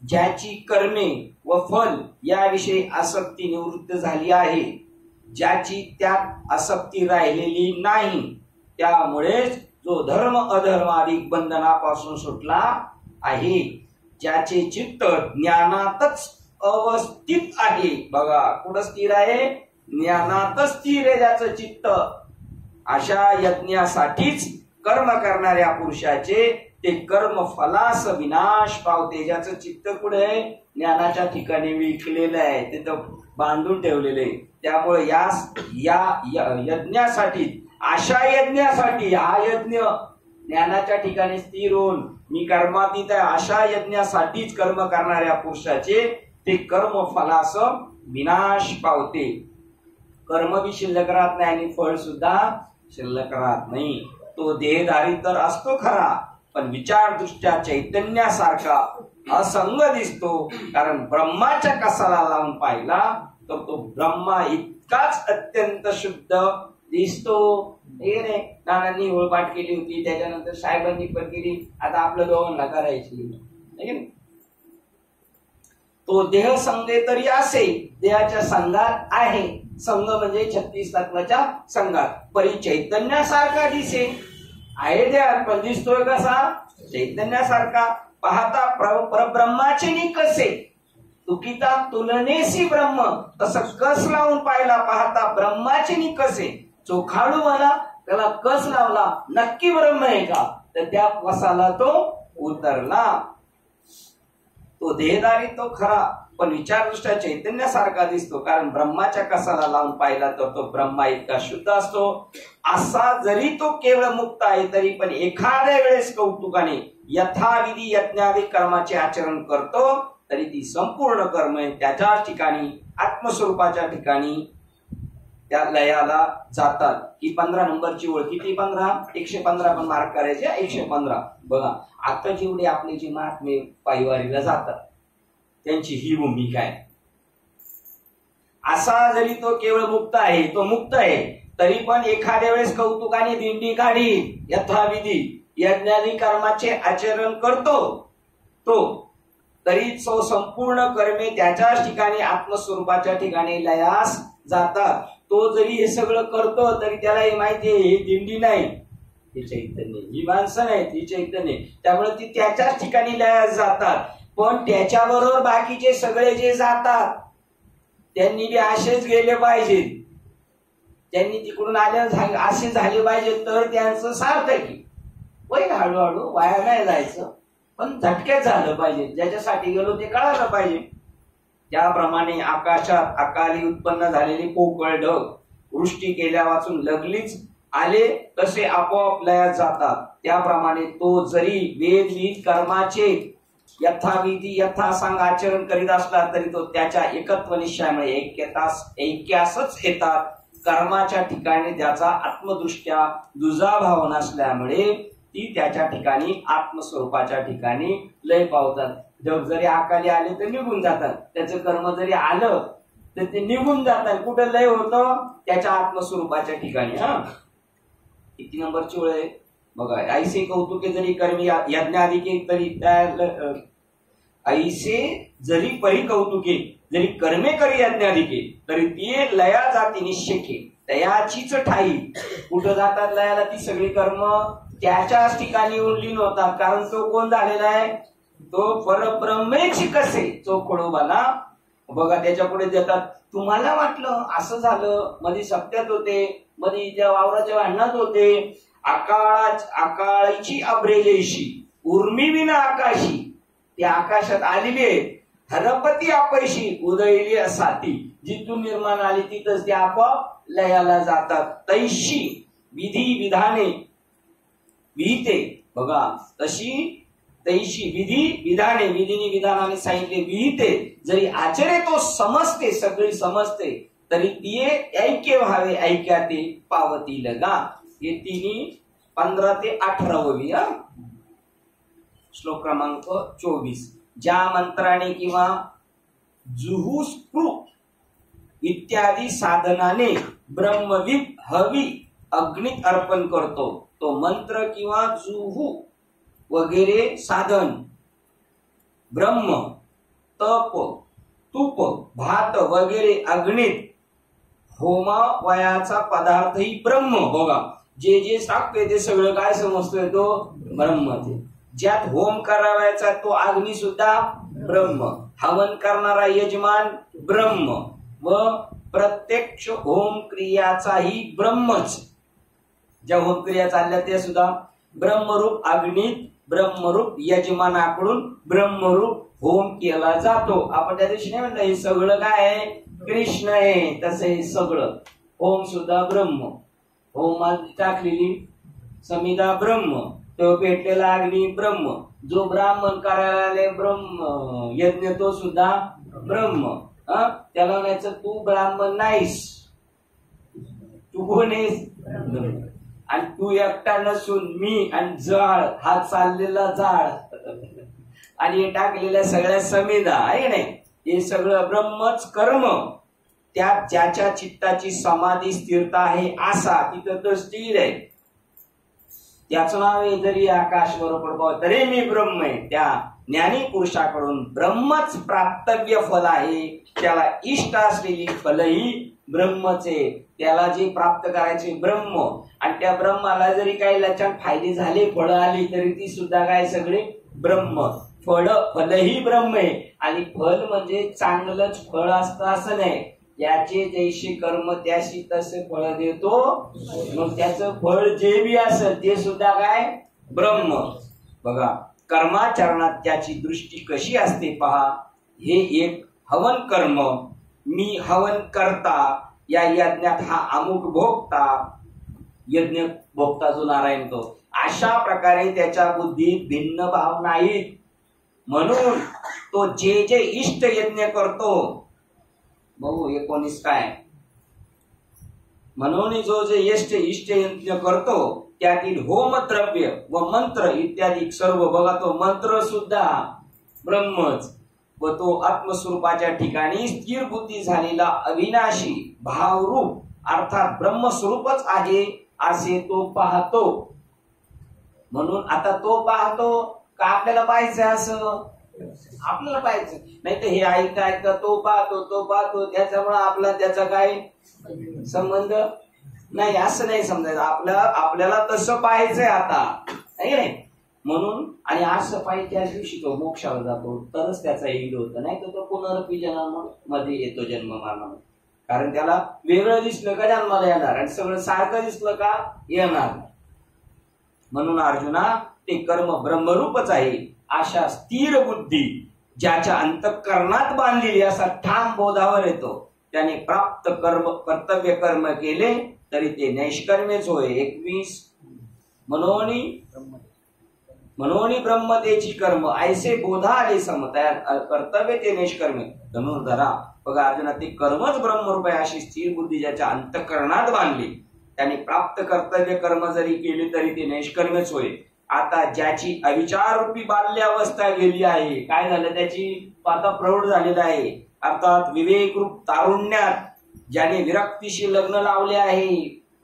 ज्याची कर्मे व फल याविषयी आसक्ती निवृत्त झाली आहे, ज्याची त्यात आसक्ती राहिलेली नाही, त्यामुळेच जो धर्म अधर्माधिक बंधनापासून सुटला आहे. ज्याचे चित्त ज्ञानातच अवस्थित आहे. बघा कुठं स्थिर आहे, ज्ञानातच स्थिर आहे ज्याचं चित्त. अशा यज्ञासाठीच कर्म करणाऱ्या पुरुषाचे ते कर्म फलास विनाश पावते. ज्याचं चित्त कुठे आहे, ज्ञानाच्या ठिकाणी विकलेलं आहे, तिथं बांधून ठेवलेलं आहे. त्यामुळे या यज्ञासाठी, अशा यज्ञासाठी, हा यज्ञ ज्ञानाच्या ठिकाणी स्थिर होऊन मी कर्मातीत आहे, अशा यज्ञासाठीच कर्म करणाऱ्या पुरुषाचे ते कर्म फलास विनाश पावते. कर्म बी शिल्लक राहत नाही आणि फळ सुद्धा शिल्लक राहत नाही. तो देहधारी तर असतो खरा, पण विचार दृष्ट्या चैतन्यासारखा असंग दिसतो. कारण ब्रह्माच्या कसाला लावून पाहिला तर तो ब्रह्मा इतकाच अत्यंत शुद्ध दिसतो. नानांनी ओळपाट केली होती, त्याच्यानंतर साहेबांनी पण केली, आता आपलं दोघांना करायची. तो देह संगे तरी असे, देहाच्या संघात आहे. संघ म्हणजे 36 तत्वाच्या संघात. परी चैतन्यासारखा दिसे आहे देहात, पण दिसतोय कसा, चैतन्यासारखा. पाहता परब्रह्माचे निकसे तुकिता तुलनेसी ब्रह्म. तसं कस लावून पाहिला, पाहता ब्रह्माचे निकसे. चोखाळू मला त्याला कस लावला, नक्की ब्रह्म आहे का, तर त्या कसाला तो उतरला. तो देहधारी तो खरा, पण विचारदृष्ट्या चैतन्यासारखा दिसतो, कारण ब्रह्माच्या कसाला लावून पाहिला तर तो ब्रह्मा इतका शुद्ध असतो. असा जरी तो केवळ मुक्त आहे तरी पण एखाद्या वेळेस कौतुकाने यथाविधी यज्ञादी कर्माचे आचरण करतो, तरी ती संपूर्ण कर्म त्याच्याच ठिकाणी आत्मस्वरूपाच्या ठिकाणी त्या लयाला जातात. ही 15 नंबरची ओळ. किती 15? 115 पण मार्क करायचे. 115. बघा आता जेवढे आपले जे महात्मे पायवारीला जातात त्यांची ही भूमिका आहे. असा जरी तो केवळ मुक्त आहे, तो मुक्त आहे, तरी पण एखाद्या वेळेस कौतुकाने दिंडी काढी यथाविधी यज्ञादी कर्माचे आचरण करतो तो, तरी तो संपूर्ण कर्मे त्याच्याच ठिकाणी आत्मस्वरूपाच्या ठिकाणी लयास जातात. तो जरी हे सगळं करतो तरी त्याला हे माहितीये हे दिंडी नाही, हे चैतन्य, ही माणसं नाही, ती चैतन्य, त्यामुळे ती त्याच्याच ठिकाणी लयास जातात. पण त्याच्याबरोबर बाकीचे सगळे जे जातात त्यांनी बी असेच गेले पाहिजेत, त्यांनी तिकडून आले असे झाले पाहिजे, तर त्यांचं सार्थक होईल. हळूहळू वाया नाही जायचं, पण झटक्यात झालं पाहिजे. ज्याच्यासाठी गेलो ते कळालं पाहिजे. त्याप्रमाणे आकाशात अकाली उत्पन्न झालेले पोकळ ढग वृष्टी केल्या वाचून लगलीच आले तसे आपोआप लयात जातात. त्याप्रमाणे तो जरी वेदविध कर्माचे यथाविधी यथासांग आचरण करीत असला तरी तो त्याच्या एकत्व निश्चयामुळे ऐक्यासच येतात. कर्माच्या ठिकाणी त्याचा आत्मदृष्ट्या दुजाभाव नसल्यामुळे ती त्याच्या ठिकाणी आत्मस्वरूपाच्या ठिकाणी लय पावतात. ढग जरी अकाली आले तर निघून जातात, त्याचं कर्म जरी आलं तर ते निघून जातात. कुठं लय होतं? त्याच्या आत्मस्वरूपाच्या ठिकाणी. किती नंबरची ओळ आहे बघा. ऐसे कौतुके जरी कर्मी यज्ञाधिके तरी ऐसे जरी परी कौतुके जरी कर्मे करी यज्ञाधिके तरी ती लया जाती निश्चय तयाचीच ठाई. कुठं जातात लयाला? ती सगळी कर्म त्याच्याच ठिकाणी येऊन लीन होतात. कारण तो कोण झालेला आहे? तो परब्रह्मेची कसे चोखडोबाला. बघा त्याच्या पुढे देतात, तुम्हाला वाटलं असं झालं, मध्ये सत्यात होते, मध्ये त्या वावराच्या भांडणात होते, अकाळीची अब्रेलेशी उर्मी विना आकाशी, त्या आकाशात आलेली आहे. हरपती अपयशी उदयली असाती, जिथून निर्माण आली तिथंच ते आपोआप लयाला जातात. तैशी विधी विधाने विहिते. बघा तशी तैशी विधी विधाने, विधीने विधानाने सांगितले विहिते जरी आचरे तो समजते, सगळी समजते, तरी ती ऐक्य व्हावे ऐक्याते पावती लगा. हे तिन्ही 15 ते 18वी. श्लोक क्रमांक 24. ज्या मंत्राने किंवा जुहुस्पृ इत्यादी साधनाने ब्रह्मविद हवी अग्नीत अर्पण करतो, तो मंत्र किंवा जुहू वगैरे साधन ब्रह्म तप तूप भात वगैरे अग्नीत होमा वयाचा पदार्थही ब्रह्म. बघा जे जे सांगतोय ते सगळं काय समजतोय? तो ब्रह्म. ते ज्यात होम करावायचा तो अग्नी सुद्धा ब्रह्म, हवन करणारा यजमान ब्रह्म, व प्रत्यक्ष होम क्रियाचाही ब्रह्मच. ज्या होम क्रिया चालल्या ते सुद्धा ब्रह्मरूप अग्नीत ब्रह्मरूप यजमानाकडून ब्रह्मरूप होम केला जातो. आपण त्या दिवशी नाही म्हणलं हे सगळं काय आहे? कृष्ण आहे. तसं हे सगळं होम सुद्धा ब्रह्म. होमात टाकलेली समिधा ब्रह्म, तो पेटलेला अग्नी ब्रह्म, जो ब्राह्मण करायला ब्रह्म यज्ञ तो सुद्धा ब्रह्म. त्याला म्हणायचं तू ब्राह्मण नाहीस, तू कोण आहेस? आणि तू एकटा नसून मी आणि जाळ, हा चाललेला जाळ आणि हे टाकलेल्या सगळ्या समिधा आहे नाही, हे सगळं ब्रह्मच कर्म. त्यात ज्याच्या चित्ताची समाधी स्थिरता आहे असा तिथं तो स्थिर आहे. त्याचं नाव आहे जरी आकाश बरोबर तरी मी ब्रह्म आहे. त्या ज्ञानी पुरुषाकडून ब्रह्मच प्राप्तव्य फल आहे. त्याला इष्ट असलेली फलही ब्रह्मचे, त्याला जे प्राप्त करायचे ब्रह्म. आणि त्या ब्रह्माला जरी काही लक्षात फायदे झाले, फळं आली, तरी ती सुद्धा काय सगळे ब्रह्म. फलही ब्रह्म आहे. आणि फल म्हणजे चांगलंच फळ असतं असं नाही, याचे जैसे कर्म त्याशी तसे फळ देतो. मग त्याचं फळ जे बी असेल ते सुद्धा काय ब्रह्म. बघा कर्माचरणात त्याची दृष्टी कशी असते पहा. हे एक हवन कर्म, मी हवन करता, या यज्ञात हा अमुक भोगता, यज्ञ भोगता जो नारायण तो, अशा प्रकारे त्याच्या बुद्धीत भिन्न भाव नाहीत. म्हणून तो जे जे इष्ट यज्ञ करतो, बघू 19 काय, म्हणून जो जे इष्ट यज्ञ करतो त्यातील होम द्रव्य व मंत्र इत्यादी सर्व, बघा तो मंत्र सुद्धा ब्रह्मच, व तो आत्मस्वरूपाच्या ठिकाणी स्थिर बुद्धी झालेला अविनाशी भावरूप अर्थात ब्रह्मस्वरूपच आहे असे तो पाहतो. म्हणून आता तो पाहतो का आपल्याला पाहायचं, असं आपल्याला पाहायचं नाही तर हे ऐकता ऐकता तो पाहतो त्याच्यामुळे आपला त्याचा काय संबंध नाही, असं नाही समजायचं. आपल्याला तसं पाहायचंय आता, नाही. म्हणून आणि असं पाहिजे त्याच दिवशी तो मोक्षाला जातो, तरच त्याचा ईड होतं, नाही तर तो पुनरपी जन्मामध्ये येतो जन्म मारणार. कारण त्याला वेगळं दिसलं का जन्माला येणार, आणि सगळं सारखं दिसलं का येणार. म्हणून अर्जुना ते कर्म ब्रह्मरूपच आहे अशा स्थिर बुद्धी ज्याच्या अंतःकरणात बांधलेली असा ठाम बोधावर येतो, त्याने प्राप्त कर्तव्य कर्म केले तरी ते नैष्कर्म्यच होय. 21 मनोनी ब्रह्मतेची कर्म ऐसे बोधा आले सम, कर्तव्य ते नैष्कर्म्य धनुर्धरा. बघा अर्जुना ते कर्मच ब्रह्मरूप आहे अशी स्थिर बुद्धी ज्याच्या अंतःकरणात बांधली, त्याने प्राप्त कर्तव्य कर्म जरी केली तरी ते नैष्कर्म्यच होय. आता ज्याची अविचार रूपी बाल्यावस्था गेली आहे, काय झालं त्याची, आता प्रौढ झालेला आहे, अर्थात विवेक रूप तारुण्यात ज्याने विरक्तीशी लग्न लावले आहे,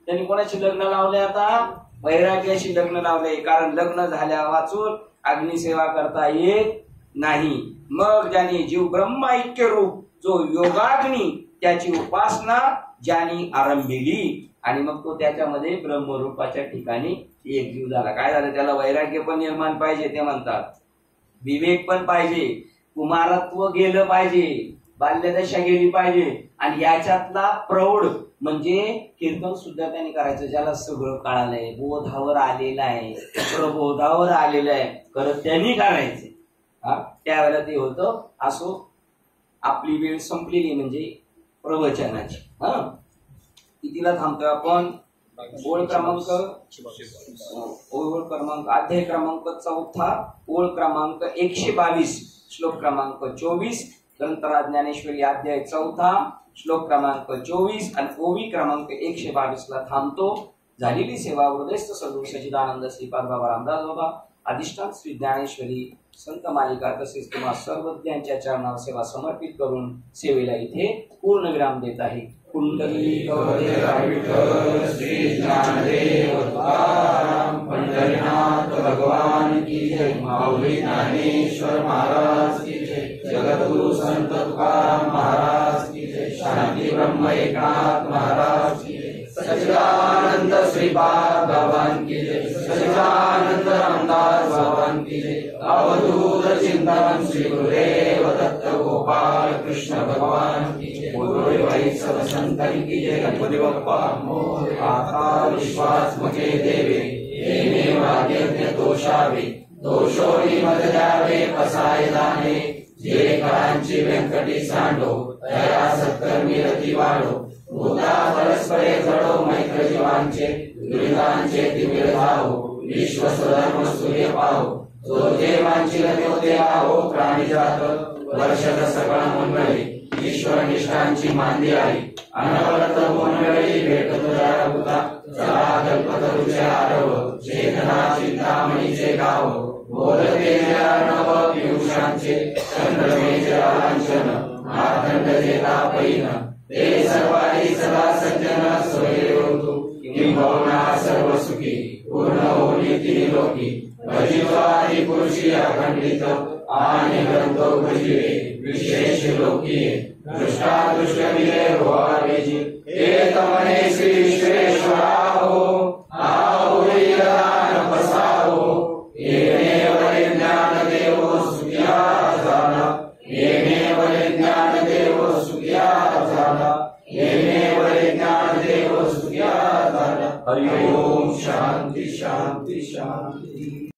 त्यांनी कोणाशी लग्न लावले, आता वैराग्याशी लग्न लावले. कारण लग्न झाल्या वाचून अग्निसेवा करता येत नाही. मग ज्याने जीव ब्रह्मा ऐक्य रूप जो योगाग्नी त्याची उपासना ज्याने आरंभिली, आणि मग तो त्याच्यामध्ये ब्रह्मरूपाच्या ठिकाणी एक जीव झाला. काय झालं, त्याला वैराग्य पण निर्माण पाहिजे, ते म्हणतात विवेक पण पाहिजे, कुमारत्व गेलं पाहिजे, बाल्यदशा गेली पाहिजे, आणि याच्यातला प्रौढ म्हणजे कीर्तन सुद्धा त्याने करायचं, ज्याला सगळं कळालंय, बोधावर आलेलं आहे, प्रबोधावर आलेलं आहे, खरं त्यांनी करायचे. त्यावेळेला ते होतं. असो आपली वेळ संपलेली म्हणजे प्रवचनाची. कितीला थांबतोय आपण, ओळ क्रमांक अध्याय क्रमांक 4, ओळ क्रमांक 122, श्लोक क्रमांक 24, ग्रंथराज ज्ञानेश्वरी अध्याय 4, श्लोक क्रमांक 24 आणि ओवी क्रमांक 122 ला थांबतो. झालेली सेवा हृदयस्थ सद्गुरू सच्चिदानंद श्रीपाद बाबा रामदास बाबा अधिष्ठान श्री ज्ञानेश्वरी संत मालिका तसेच तुम्हा सर्व ज्ञांच्या चरणावर सेवा समर्पित करून सेवेला इथे पूर्ण विराम देत आहे. कुंडली श्री ज्ञानदेव तुकाराम पंढरीनाथ भगवान की जय. माऊली ज्ञानेश्वर महाराज की जय. जगद्गुरु संत तुकाराम महाराज की जय. शांती ब्रह्म एकनाथ महाराज की जय. सच्चिदानंद श्रीपाद भगवान की जय. सच्चिदानंद रामदास भगवान की जय. अवधूत चिंतन श्री गुरुदेव दत्त गोपाल कृष्ण भगवान की जय. बोलो भाई सब संतन की जय. गणपति बप्पा मोरया. विश्वास मुखे देवे येणे वाद्यज्ञ दोषावे दोषोरी मद द्यावे पसाय दाने. जे कांची व्यंकटी सांडो दया सत्कर्मी रती वाढो. भूता परस्परे जडो मैत्र जीवांचे दुरितांचे तिमिर धावो. विश्व स्वधर्म सूर्य पाहो. जो जे वांचिल ते आहो. प्राणी जात वर्षद सकळ मंडळी ईश्वर निष्ठांची मांदी आहे. अनवरत गोंधळी भेटत जळभूता. चला कल्पतरुचे आरव चेतना चिंतामणीचे गाव. बोलते नव पियुषांचे चंद्रमेचे लांछन. मार्तंड जेता पैन ते सर्वारी सदा सज्जन सोये होतु. किंबहुना सर्व सुखी पूर्ण होली तिन्ही लोकी. भजिवादी पुरुषी अखंडित आणि ग्रंथो भजिवे विशेष लोकी. दृष्टा दृष्ट विले होवावेजी एक म्हणे श्री विश्वेश्वरा हो. आओ दान बसावो. येणे वरे ज्ञान देव सुखिया झाला. येणे वरे ज्ञान देव सुखिया झाला. येणे वरे ज्ञान देव सुखिया झाला. हरि ओम. शांती शांती शांती.